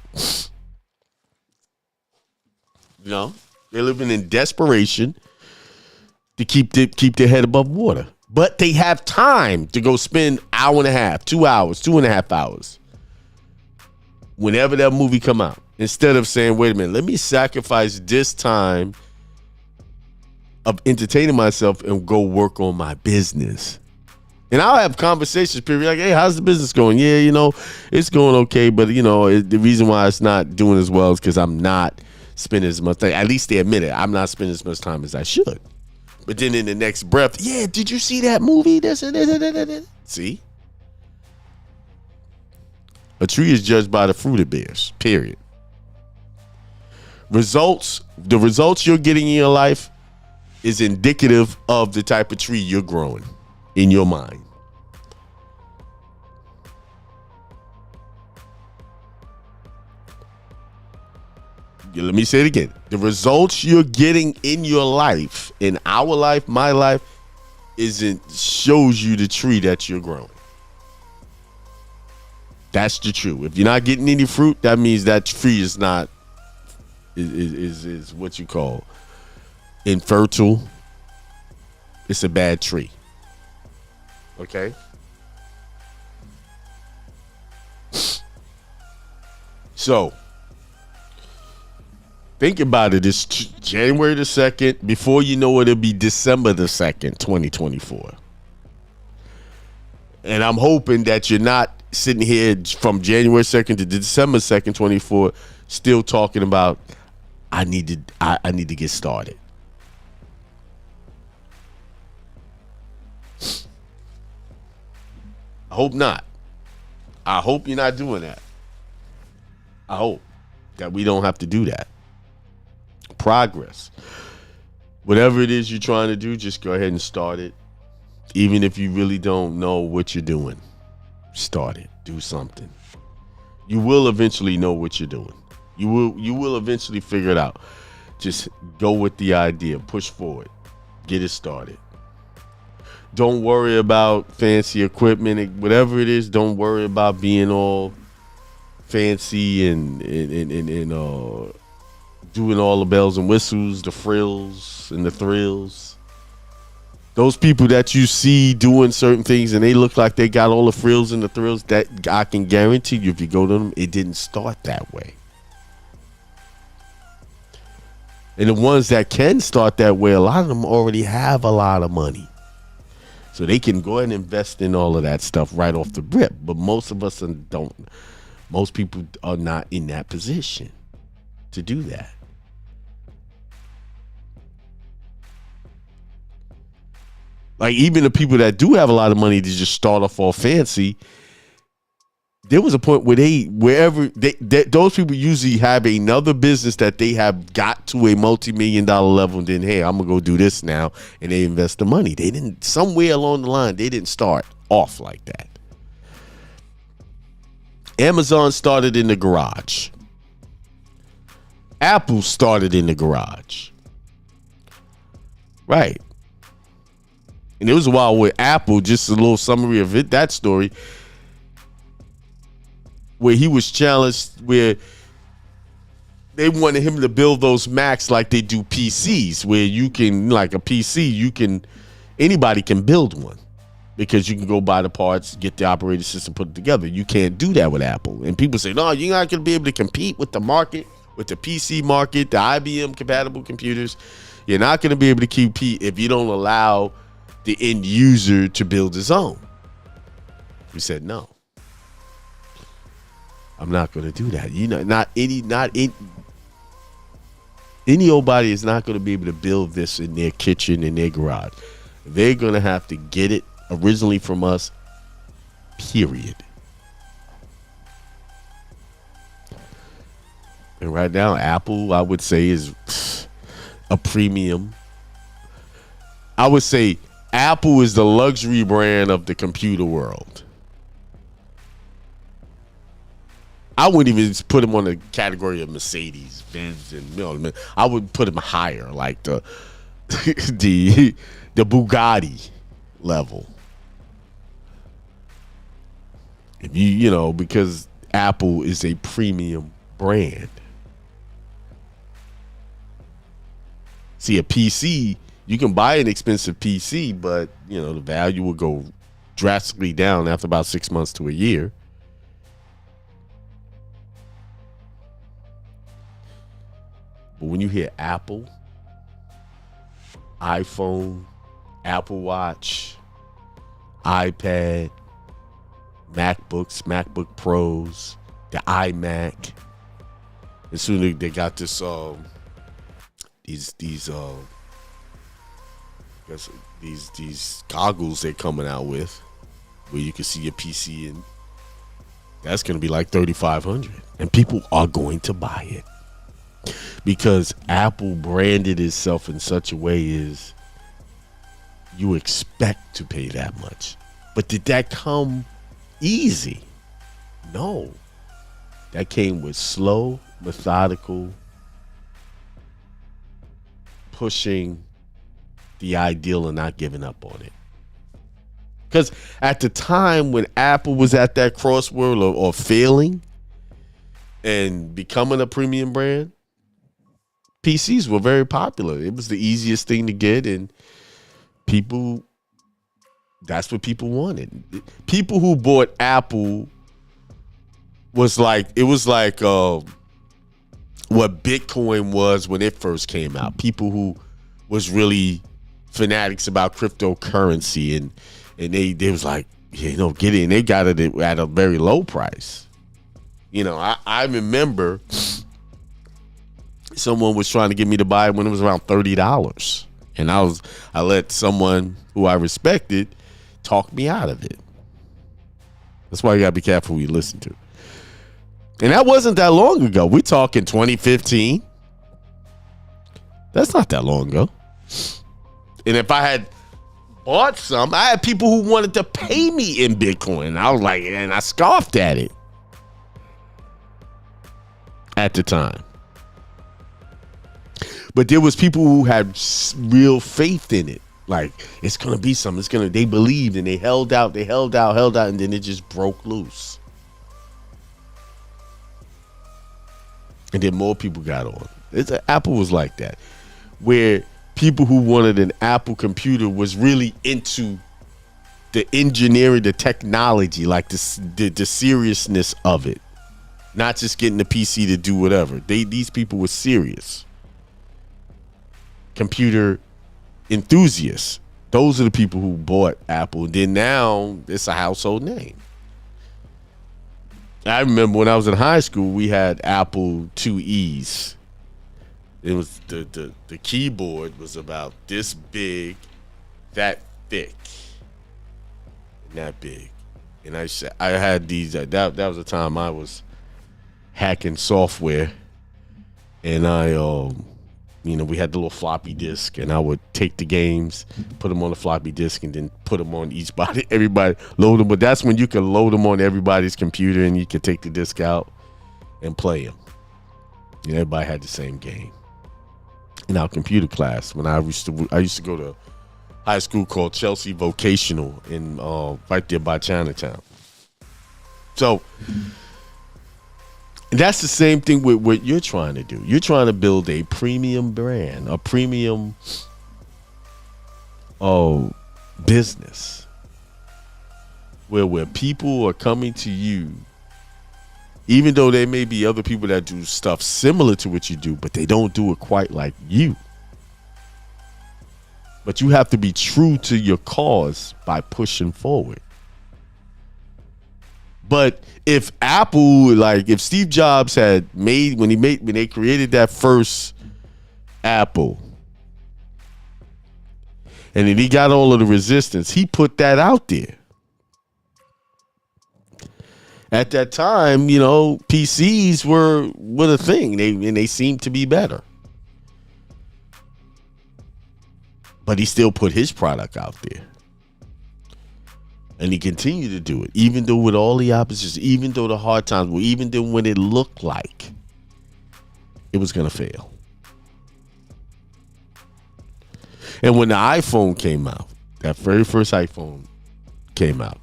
You know, they're living in desperation to keep their head above water. But they have time to go spend hour and a half, 2 hours, 2.5 hours, whenever that movie come out. Instead of saying, wait a minute, let me sacrifice this time of entertaining myself and go work on my business. And I'll have conversations, period, like, hey, how's the business going? Yeah, you know, it's going okay, but, you know, the reason why it's not doing as well is because I'm not spending as much time. At least they admit it. I'm not spending as much time as I should. But then in the next breath, yeah, did you see that movie? See? A tree is judged by the fruit it bears, period. The results you're getting in your life is indicative of the type of tree you're growing in your mind. Let me say it again. The results you're getting in your life, in our life, my life, shows you the tree that you're growing. That's the truth. If you're not getting any fruit, that means that tree is not is what you call infertile. It's a bad tree. Okay? So think about it. It's January the 2nd. Before you know it, it'll be December the 2nd, 2024. And I'm hoping that you're not sitting here from January 2nd to December 2nd, 24, still talking about I need to get started. I hope not. I hope you're not doing that. I hope that we don't have to do that. Progress. Whatever it is you're trying to do, just go ahead and start it. Even if you really don't know what you're doing, start it. Do something. You will eventually know what you're doing. You will eventually figure it out. Just go with the idea. Push forward. Get it started. Don't worry about fancy equipment. Whatever it is, don't worry about being all fancy and doing all the bells and whistles, the frills and the thrills. Those people that you see doing certain things and they look like they got all the frills and the thrills, that I can guarantee you, if you go to them, it didn't start that way. And the ones that can start that way, a lot of them already have a lot of money. So they can go ahead and invest in all of that stuff right off the rip. But most of us don't. Most people are not in that position to do that. Like, even the people that do have a lot of money to just start off all fancy, there was a point where those people usually have another business that they have got to a multi-million-dollar level, and then, hey, I'm gonna go do this now, and they invest the money. They didn't, somewhere along the line, they didn't start off like that. Amazon started in the garage. Apple started in the garage. Right. And it was a while with Apple, just a little summary of it, that story, where he was challenged, where they wanted him to build those Macs like they do PCs, where you can, like a PC, anybody can build one because you can go buy the parts, get the operating system, put it together. You can't do that with Apple. And people say, no, you're not going to be able to compete with the market, with the PC market, the IBM compatible computers. You're not going to be able to compete if you don't allow the end user to build his own. We said, no. I'm not going to do that. Any old body is not going to be able to build this in their kitchen, in their garage. They're going to have to get it originally from us, period. And right now, Apple, I would say, is a premium. I would say Apple is the luxury brand of the computer world. I wouldn't even put him on the category of Mercedes, Benz, and I would put him higher, like the the Bugatti level. If because Apple is a premium brand. See, a PC, you can buy an expensive PC, but the value will go drastically down after about 6 months to a year. But when you hear Apple, iPhone, Apple Watch, iPad, MacBooks, MacBook Pros, the iMac, and soon they got this these goggles they're coming out with, where you can see your PC, and that's going to be like $3,500, and people are going to buy it. Because Apple branded itself in such a way is you expect to pay that much. But did that come easy? No. That came with slow, methodical, pushing the ideal and not giving up on it. Because at the time when Apple was at that crossroad or failing and becoming a premium brand, PCs were very popular. It was the easiest thing to get, and that's what people wanted. People who bought Apple was like what Bitcoin was when it first came out. People who was really fanatics about cryptocurrency, and they was like, get it. And they got it at a very low price. I remember someone was trying to get me to buy it when it was around $30. And I let someone who I respected talk me out of it. That's why you gotta be careful who you listen to. And that wasn't that long ago. We're talking 2015. That's not that long ago. And if I had bought some, I had people who wanted to pay me in Bitcoin. I was like, and I scoffed at it at the time. But there was people who had real faith in it. Like, it's going to be something. They believed, and they held out, and then it just broke loose. And then more people got on. Apple was like that, where people who wanted an Apple computer was really into the engineering, the technology, like the seriousness of it. Not just getting the PC to do whatever. These people were serious. Computer enthusiasts. Those are the people who bought Apple. And then now it's a household name. I remember when I was in high school, we had Apple IIe's. It was the keyboard was about this big, that thick, and that big. And I had these. That was the time I was hacking software, and we had the little floppy disk, and I would take the games, put them on the floppy disk, and then put them on each body. Everybody load them, but that's when you could load them on everybody's computer, and you could take the disk out and play them. And everybody had the same game. In our computer class, when I used to go to high school called Chelsea Vocational in right there by Chinatown. So that's the same thing with what you're trying to do. You're trying to build a premium brand, a premium business where people are coming to you, even though there may be other people that do stuff similar to what you do, but they don't do it quite like you. But you have to be true to your cause by pushing forward. But if Apple, like if Steve Jobs had when they created that first Apple, and then he got all of the resistance, he put that out there. At that time, PCs were a thing. They seemed to be better. But he still put his product out there. And he continued to do it, even though with all the oppositions, even though the hard times were, even though when it looked like it was going to fail. And when the iPhone came out, that very first iPhone came out,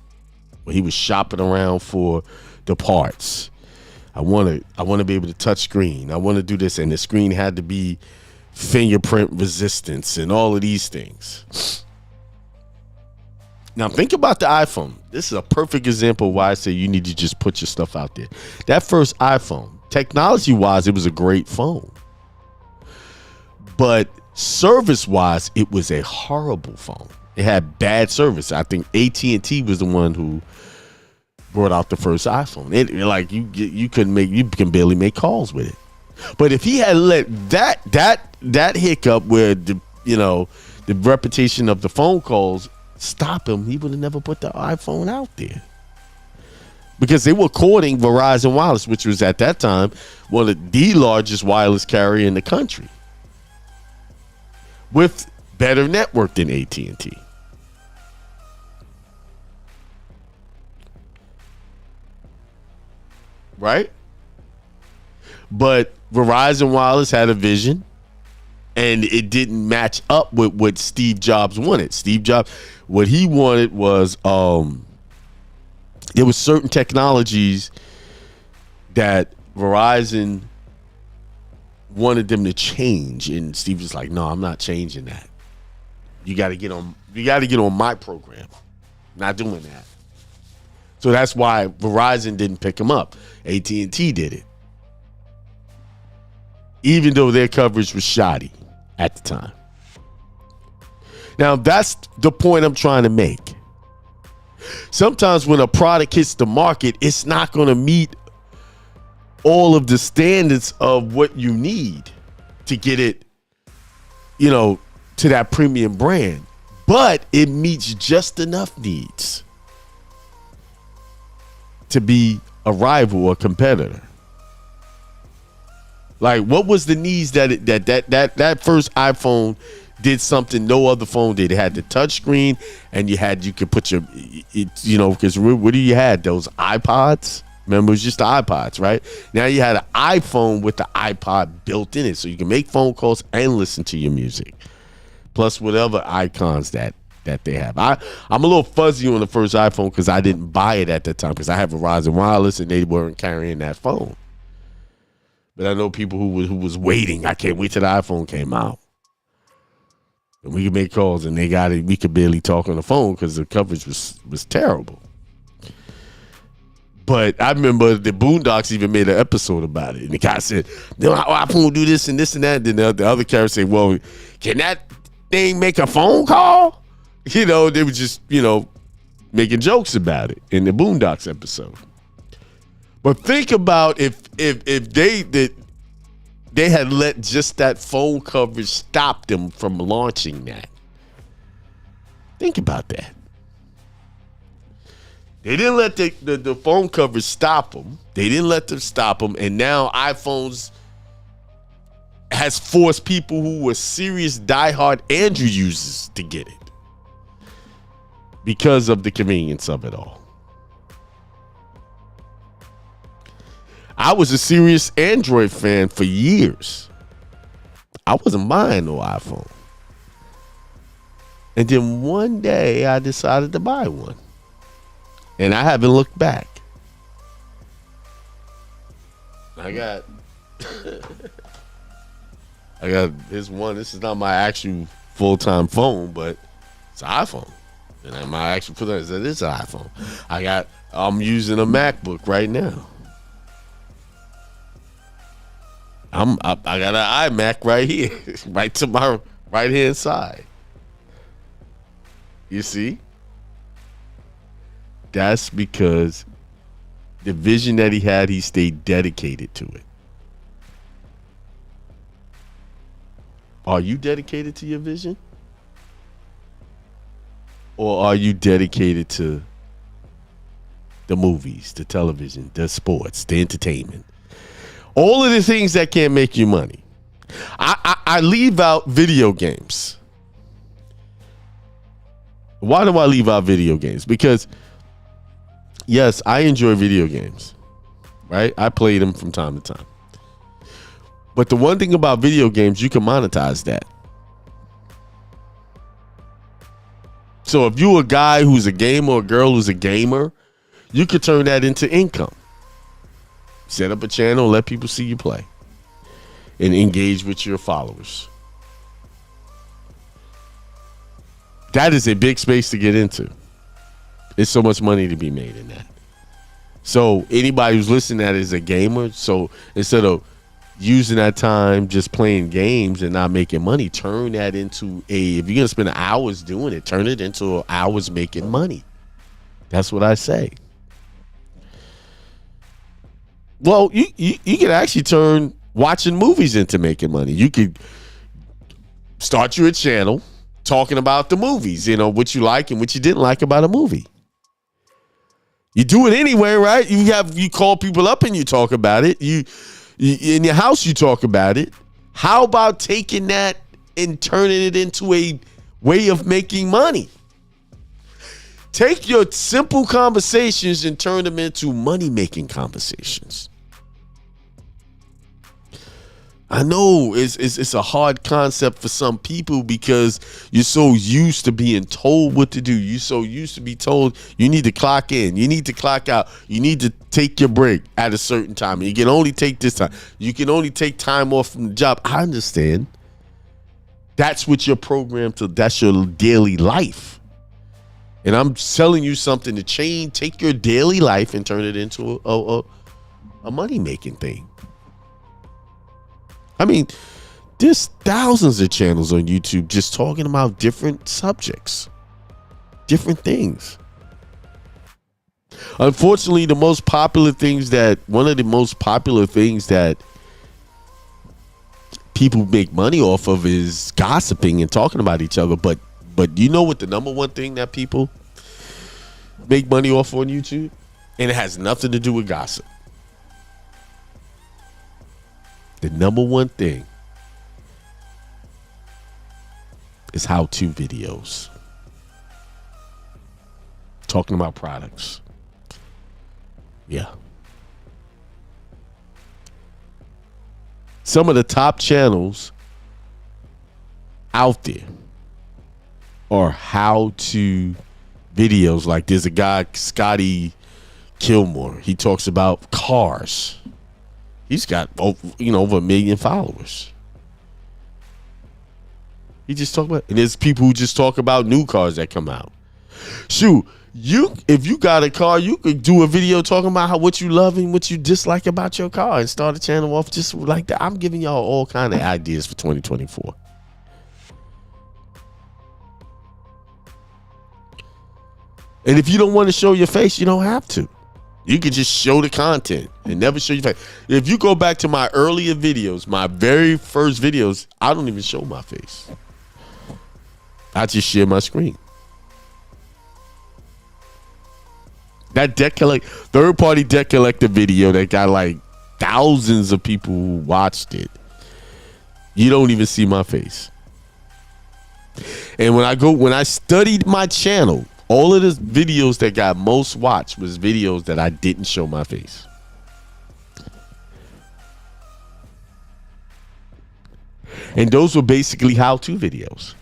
when he was shopping around for the parts, I want to be able to touch screen. I want to do this, and the screen had to be fingerprint resistance and all of these things. Now think about the iPhone. This is a perfect example of why I say you need to just put your stuff out there. That first iPhone, technology-wise, it was a great phone. But service-wise, it was a horrible phone. It had bad service. I think AT&T was the one who brought out the first iPhone. You can barely make calls with it. But if he had let that hiccup where the reputation of the phone calls stop him, he would have never put the iPhone out there. Because they were courting Verizon Wireless, which was at that time one of the largest wireless carrier in the country, with better network than AT&T. Right? But Verizon Wireless had a vision, and it didn't match up with what Steve Jobs wanted. Steve Jobs, what he wanted was there was certain technologies that Verizon wanted them to change, and Steve was like, "No, I'm not changing that. You got to get on my program. Not doing that." So that's why Verizon didn't pick them up. AT&T did it. Even though their coverage was shoddy at the time. Now, that's the point I'm trying to make. Sometimes when a product hits the market, it's not going to meet all of the standards of what you need to get it, to that premium brand. But it meets just enough needs to be a rival or competitor. Like, what was the needs that first iPhone did something no other phone did? It had the touch screen, and you could put your, because what do you had? Those iPods? Remember, it was just the iPods, right? Now you had an iPhone with the iPod built in it, so you can make phone calls and listen to your music, plus whatever icons that they have. I'm a little fuzzy on the first iPhone because I didn't buy it at that time because I have Verizon Wireless and they weren't carrying that phone. But I know people who was waiting. I can't wait till the iPhone came out. And we could make calls and they got it. We could barely talk on the phone because the coverage was terrible. But I remember the Boondocks even made an episode about it. And the guy said, iPhone will do this and this and that. Then the other character said, well, can that thing make a phone call? They were just, making jokes about it in the Boondocks episode. But think about if they had let just that phone coverage stop them from launching that. Think about that. They didn't let the phone coverage stop them. They didn't let them stop them. And now iPhones has forced people who were serious diehard Android users to get it because of the convenience of it all. I was a serious Android fan for years. I wasn't buying no iPhone. And then one day I decided to buy one. And I haven't looked back. I got this one. This is not my actual full-time phone, but it's an iPhone. And my actual full-time is an iPhone. I'm using a MacBook right now. I got an iMac right here, right to my right hand side. You see? That's because the vision that he had, he stayed dedicated to it. Are you dedicated to your vision? Or are you dedicated to the movies, the television, the sports, the entertainment? All of the things that can't make you money. I leave out video games. Why do I leave out video games? Because, yes, I enjoy video games, right? I play them from time to time. But the one thing about video games, you can monetize that. So if you're a guy who's a gamer or a girl who's a gamer, you could turn that into income. Set up a channel, let people see you play, and engage with your followers. That is a big space to get into. There's so much money to be made in that. So anybody who's listening to that is a gamer. So instead of using that time just playing games and not making money, turn that into if you're gonna spend hours doing it, turn it into hours making money. That's what I say. Well, you can actually turn watching movies into making money. You could start you a channel talking about the movies, what you like and what you didn't like about a movie. You do it anyway, right? You call people up and you talk about it. You in your house, you talk about it. How about taking that and turning it into a way of making money? Take your simple conversations and turn them into money-making conversations. I know it's a hard concept for some people because you're so used to being told what to do. You're so used to be told you need to clock in, you need to clock out, you need to take your break at a certain time. You can only take this time. You can only take time off from the job. I understand. That's what you're programmed to. That's your daily life. And I'm telling you something to take your daily life and turn it into a money-making thing. I mean, there's thousands of channels on YouTube just talking about different subjects, different things. Unfortunately, one of the most popular things that people make money off of is gossiping and talking about each other. But you know what the number one thing that people make money off on YouTube? And it has nothing to do with gossip. The number one thing is how-to videos. Talking about products. Yeah. Some of the top channels out there are how-to videos. Like there's a guy, Scotty Kilmore. He talks about cars. He's got over 1 million followers. He just talk about, and there's people who just talk about new cars that come out. Shoot, if you got a car, you could do a video talking about what you love and what you dislike about your car and start a channel off just like that. I'm giving y'all all kind of ideas for 2024. And if you don't want to show your face, you don't have to. You can just show the content and never show your face. If you go back to my earlier videos, my very first videos, I don't even show my face. I just share my screen. That third-party debt collector video that got like thousands of people who watched it, you don't even see my face. And when I studied my channel, all of the videos that got most watched was videos that I didn't show my face. And those were basically how-to videos.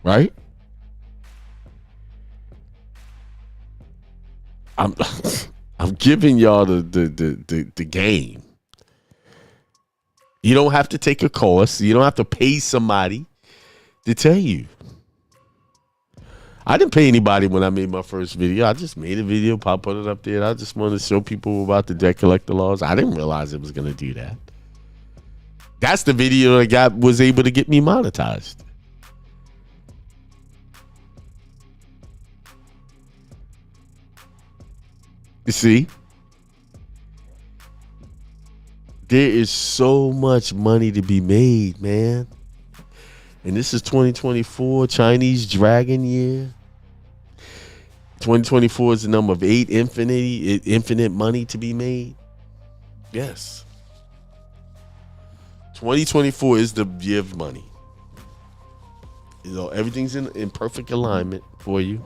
Right? I'm giving y'all the game. You don't have to take a course. You don't have to pay somebody to tell you. I didn't pay anybody when I made my first video. I just made a video, put it up there. I just wanted to show people about the debt collector laws. I didn't realize it was going to do that. That's the video that was able to get me monetized. You see? There is so much money to be made, man. And this is 2024, Chinese Dragon year. 2024 is the number of 8, infinite money to be made. Yes. 2024 is the year of money. Everything's in perfect alignment for you.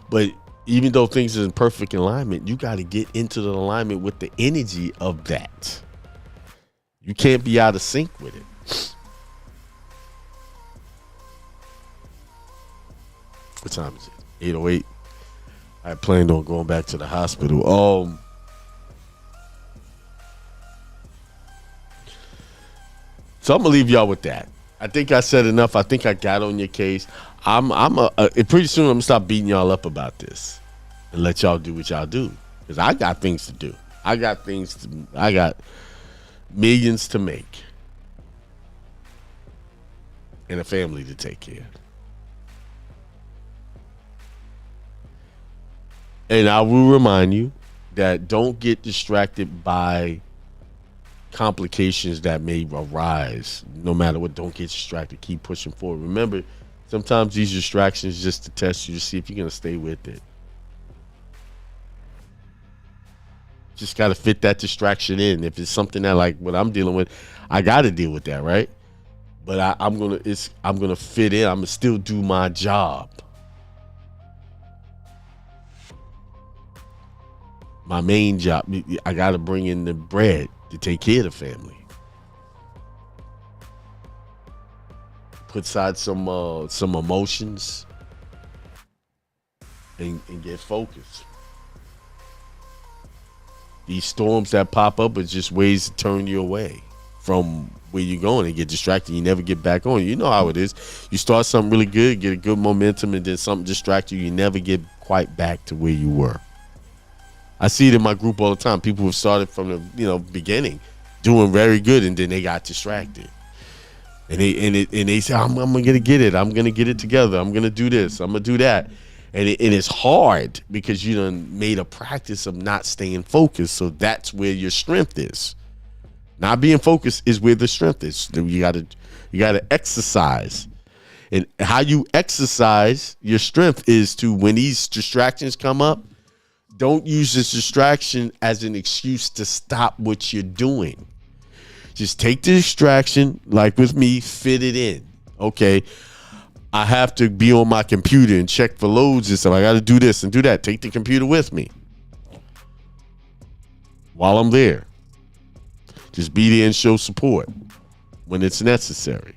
But even though things are in perfect alignment, you got to get into the alignment with the energy of that. You can't be out of sync with it. What time is it? 8:08. I planned on going back to the hospital. So I'm gonna leave y'all with that. I think I said enough. I think I got on your case. Pretty soon I'm gonna stop beating y'all up about this and let y'all do what y'all do, because I got things to do. I got millions to make and a family to take care of. And I will remind you that don't get distracted by complications that may arise. No matter what, don't get distracted. Keep pushing forward. Remember, sometimes these distractions just to test you to see if you're going to stay with it. Just got to fit that distraction in. If it's something that, like what I'm dealing with, I got to deal with that, right? But I'm gonna fit in. I'm gonna still do my job. My main job. I got to bring in the bread to take care of the family. Put aside some emotions and get focused. These storms that pop up are just ways to turn you away from where you're going and get distracted. You never get back on. You know how it is. You start something really good, get a good momentum, and then something distracts you. You never get quite back to where you were. I see it in my group all the time. People have started from the beginning, doing very good, and then they got distracted. And they say, I'm gonna get it. I'm gonna get it together. I'm gonna do this. I'm gonna do that. And it's hard because you done made a practice of not staying focused. So that's where your strength is. Not being focused is where the strength is. You gotta exercise. And how you exercise your strength is to, when these distractions come up, don't use this distraction as an excuse to stop what you're doing. Just take the distraction, like with me, fit it in. Okay, I have to be on my computer and check for loads and stuff. I got to do this and do that. Take the computer with me while I'm there. Just be there and show support when it's necessary.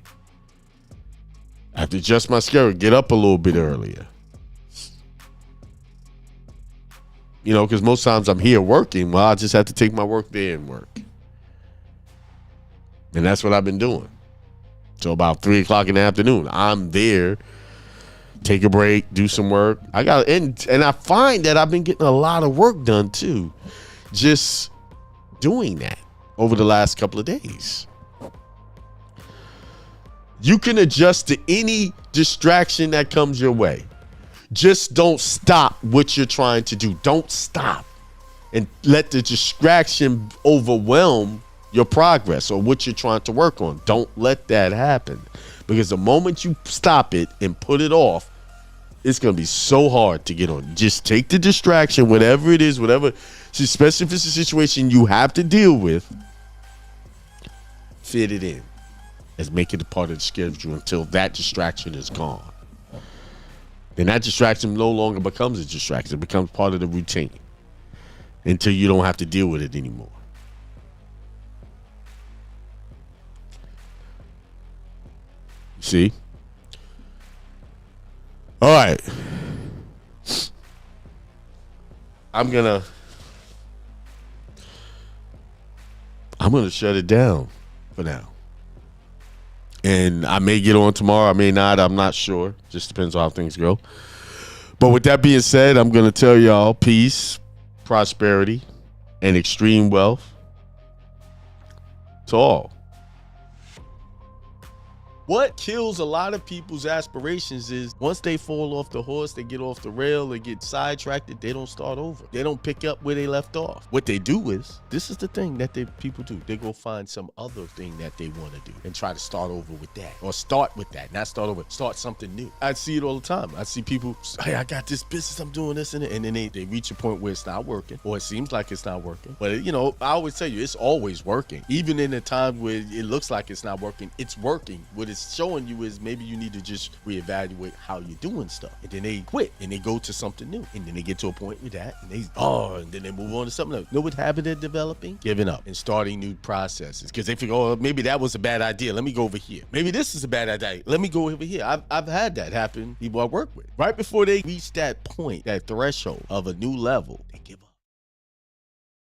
I have to adjust my schedule, get up a little bit earlier. Because most times I'm here working. Well, I just have to take my work there and work. And that's what I've been doing. So about 3 o'clock in the afternoon, I'm there, take a break, do some work. And I find that I've been getting a lot of work done too, just doing that over the last couple of days. You can adjust to any distraction that comes your way. Just don't stop what you're trying to do. Don't stop and let the distraction overwhelm your progress or what you're trying to work on. Don't let that happen, because the moment you stop it and put it off, it's going to be so hard to get on. Just take the distraction, whatever it is, especially if it's a situation you have to deal with, fit it in as make it a part of the schedule until that distraction is gone. Then that distraction no longer becomes a distraction. It becomes part of the routine until you don't have to deal with it anymore. See? All right. I'm gonna shut it down for now. And I may get on tomorrow, I may not, I'm not sure. Just depends on how things go. But with that being said, I'm gonna tell y'all peace, prosperity, and extreme wealth to all. What kills a lot of people's aspirations is once they fall off the horse, they get off the rail, they get sidetracked, they don't start over. They don't pick up where they left off. What they do is, this is the thing that people do. They go find some other thing that they want to do and try to start over with that. Or start with that, not start over, start something new. I see it all the time. I see people, hey, I got this business, I'm doing this and then they reach a point where it's not working, or it seems like it's not working. But I always tell you, it's always working. Even in a time where it looks like it's not working, it's working. What it's showing you is maybe you need to just reevaluate how you're doing stuff. And then they quit and they go to something new. And then they get to a point with that and then they move on to something else. You know what habit they're developing? Giving up and starting new processes. Because they figure, oh, maybe that was a bad idea. Let me go over here. Maybe this is a bad idea. Let me go over here. I've had that happen, people I work with. Right before they reach that point, that threshold of a new level, they give up.